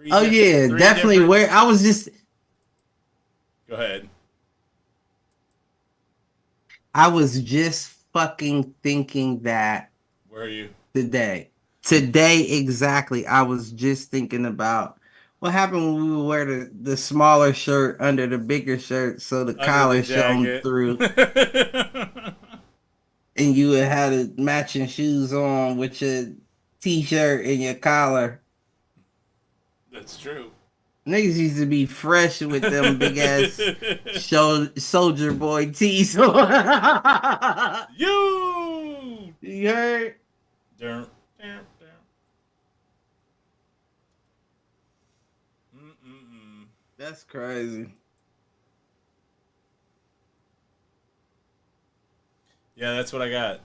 Definitely. Where I was just... Go ahead. I was just fucking thinking that. Where are you? Today, exactly. I was just thinking about what happened when we would wear the smaller shirt under the bigger shirt so the collar shone through. And you would have the matching shoes on with your t-shirt and your collar. That's true. Niggas used to be fresh with them big ass soldier boy tees on. You heard? Damn. That's crazy. Yeah, that's what I got.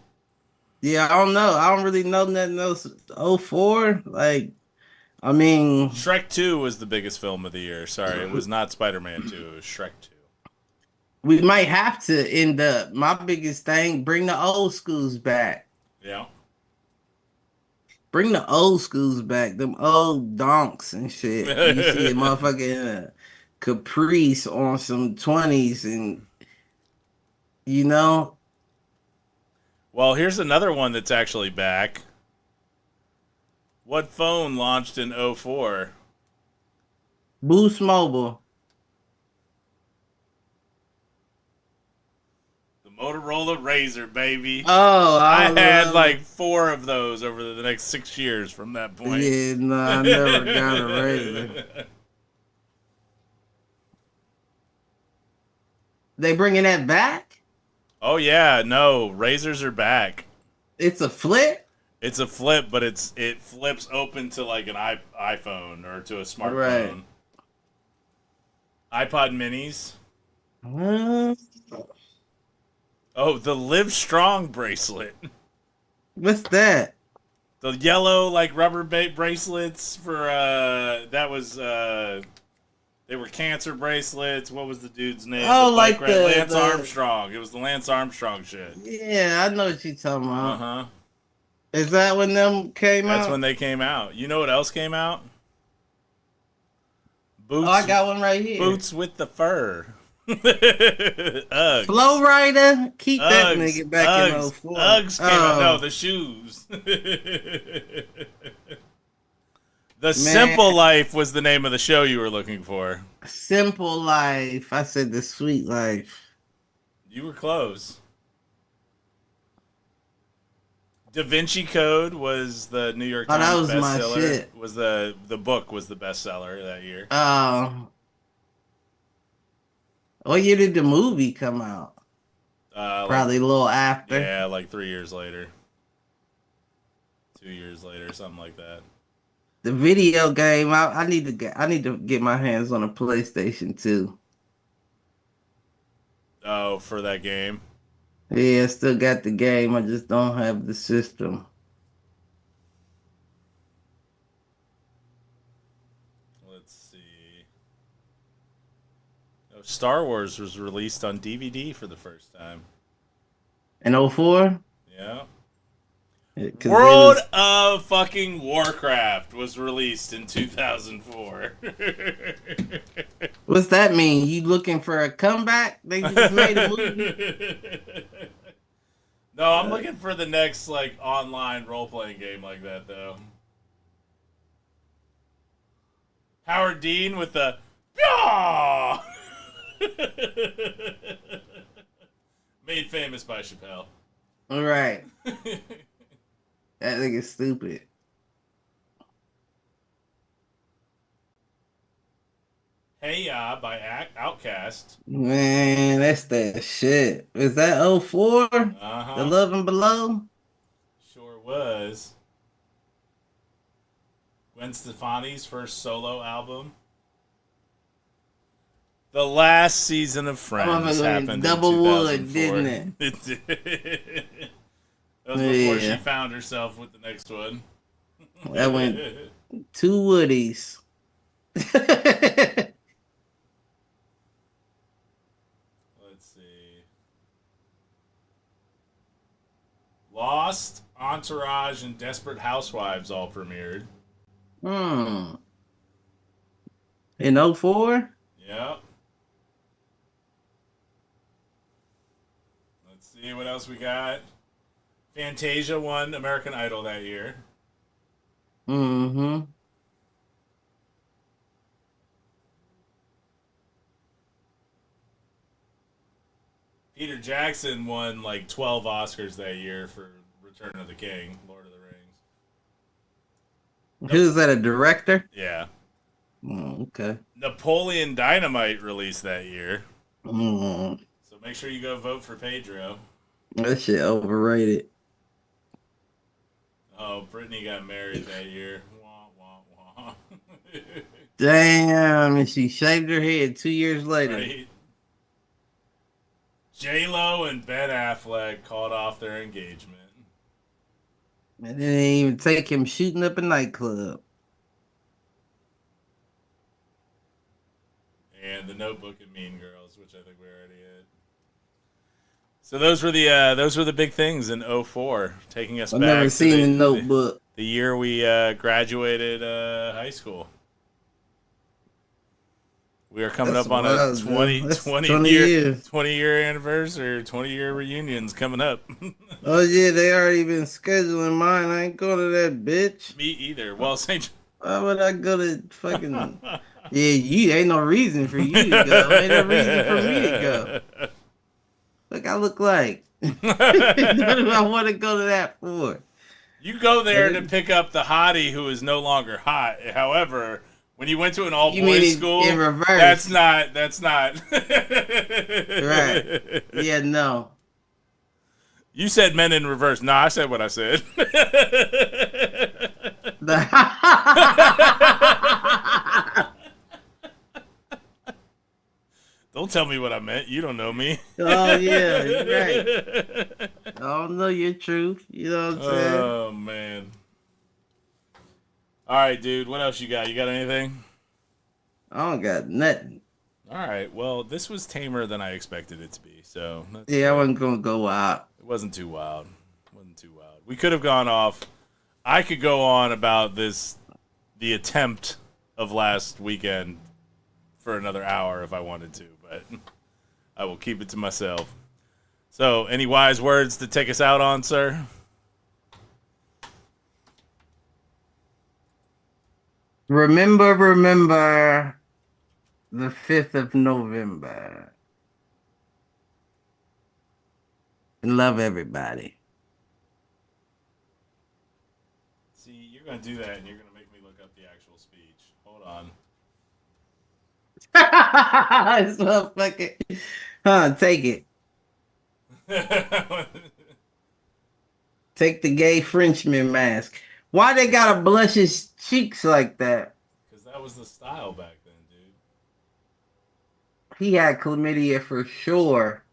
Yeah, I don't know. I don't really know nothing else. 04? Like, I mean... Shrek 2 was the biggest film of the year. Sorry, it was not Spider-Man 2. It was Shrek 2. We might have to end up. My biggest thing, bring the old schools back. Yeah. Bring the old schools back. Them old donks and shit. You see a motherfucking Caprice on some 20s and, you know... Well, here's another one that's actually back. What phone launched in 04? Boost Mobile. The Motorola Razr, baby. Oh, I had like 4 of those over the next 6 years from that point. Yeah, no, I never got a Razr. They bringing that back? Oh yeah, no, Razrs are back. It's a flip? It's a flip, but it flips open to like an iPhone or to a smartphone. Right. iPod minis. Oh, the Live Strong bracelet. What's that? The yellow like rubber bracelets for that was they were cancer bracelets. What was the dude's name? Oh, like Lance Armstrong. It was the Lance Armstrong shit. Yeah, I know what you're talking about. Uh-huh. Is that when them came out? That's when they came out. You know what else came out? Boots. Oh, I got one right here. Boots with the fur. Uggs. Flow Rider? Keep that nigga back in 04. Uggs came out. No, the shoes. The Man. Simple Life was the name of the show you were looking for. Simple Life. I said The Sweet Life. You were close. Da Vinci Code was the New York Times that was my bestseller. shit. Was the book was the bestseller that year. What year did the movie come out? Probably a little after. Yeah, like 3 years later. 2 years later, something like that. The video game, I need to get my hands on a PlayStation 2. Oh, for that game? Yeah, I still got the game. I just don't have the system. Let's see. Oh, Star Wars was released on DVD for the first time. In 04? Yeah. World of fucking Warcraft was released in 2004. What's that mean? You looking for a comeback? They just made a movie? No, I'm looking for the next like online role-playing game like that though. Howard Dean with the made famous by Chappelle. All right. That nigga's stupid. Hey Ya by Outkast. Man, that's that shit. Is that 04? Uh-huh. The Love and Below? Sure was. Gwen Stefani's first solo album. The last season of Friends happened Double in 2004. Wood, didn't it? It did. That was before she found herself with the next one. That went 2 Woodies. Let's see. Lost, Entourage, and Desperate Housewives all premiered. In 04? Yep. Let's see what else we got. Fantasia won American Idol that year. Mm-hmm. Peter Jackson won like 12 Oscars that year for Return of the King, Lord of the Rings. Who's that, a director? Yeah. Oh, okay. Napoleon Dynamite released that year. Mm. So make sure you go vote for Pedro. That shit overrated. Oh, Britney got married that year. Wah, wah, wah. Damn, and she shaved her head 2 years later. Right? J-Lo and Ben Affleck called off their engagement. And they didn't even take him shooting up a nightclub. And The Notebook and Mean Girls, which I think we already had. So those were the big things in 04, taking us I've back. never seen The Notebook. The year we graduated high school. We are coming up on a 20 year anniversary, 20-year reunions coming up. Oh yeah, they already been scheduling mine. I ain't going to that bitch. Me either. Well, St. Why would I go to fucking? Yeah, you ain't no reason for you to go. Ain't no reason for me to go. Look, I look like. What do I want to go to that for? You go there to pick up the hottie who is no longer hot. However, when you went to an all-boys school, in reverse. That's not. Right. Yeah, no. You said men in reverse. No, I said what I said. Don't tell me what I meant. You don't know me. Oh, yeah, you're right. I don't know your truth. You know what I'm saying? Oh, man. All right, dude. What else you got? You got anything? I don't got nothing. All right. Well, this was tamer than I expected it to be. So yeah, I wasn't going to go out. It wasn't too wild. We could have gone off. I could go on about the attempt of last weekend for another hour if I wanted to, but I will keep it to myself. So, any wise words to take us out on, sir? Remember the 5th of November. And love everybody. See, you're gonna do that, and you're gonna make me look up the actual speech. Hold on. This motherfucker. Take it. Take the gay Frenchman mask. Why they gotta blush his cheeks like that? Because that was the style back then, dude. He had chlamydia for sure.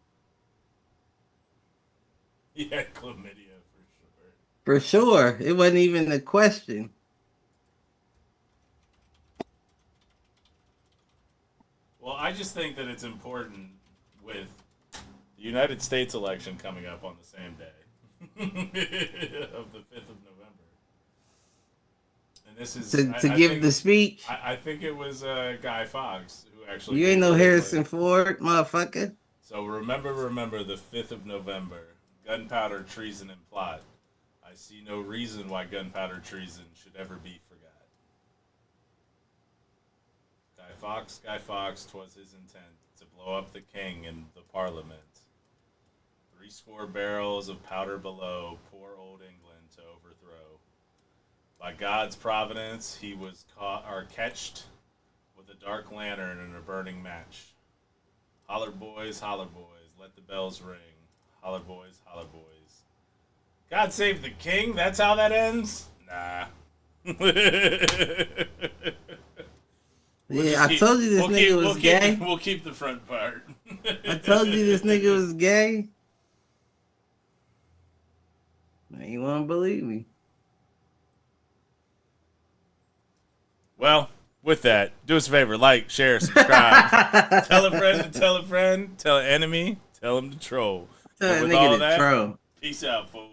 He had chlamydia for sure. For sure. It wasn't even a question. Well, I just think that it's important with the United States election coming up on the same day of the 5th of November. And this is To give the speech. I think it was Guy Fawkes who actually. You ain't no Harrison Ford, motherfucker. So remember the 5th of November. Gunpowder, treason, and plot. I see no reason why gunpowder treason should ever be forgot. Guy Fawkes, 'twas his intent to blow up the king and the parliament. 60 barrels of powder below, poor old England to overthrow. By God's providence, he was caught or catched with a dark lantern and a burning match. Holler boys, let the bells ring. Holler boys, holler boys. God save the king? That's how that ends? Nah. Yeah, I told you this nigga was gay. We'll keep the front part. I told you this nigga was gay. Now you won't believe me. Well, with that, do us a favor, like, share, subscribe. Tell a friend to tell a friend, tell an enemy, tell him to troll. Tell And that with nigga all to that, troll. peace out, fools.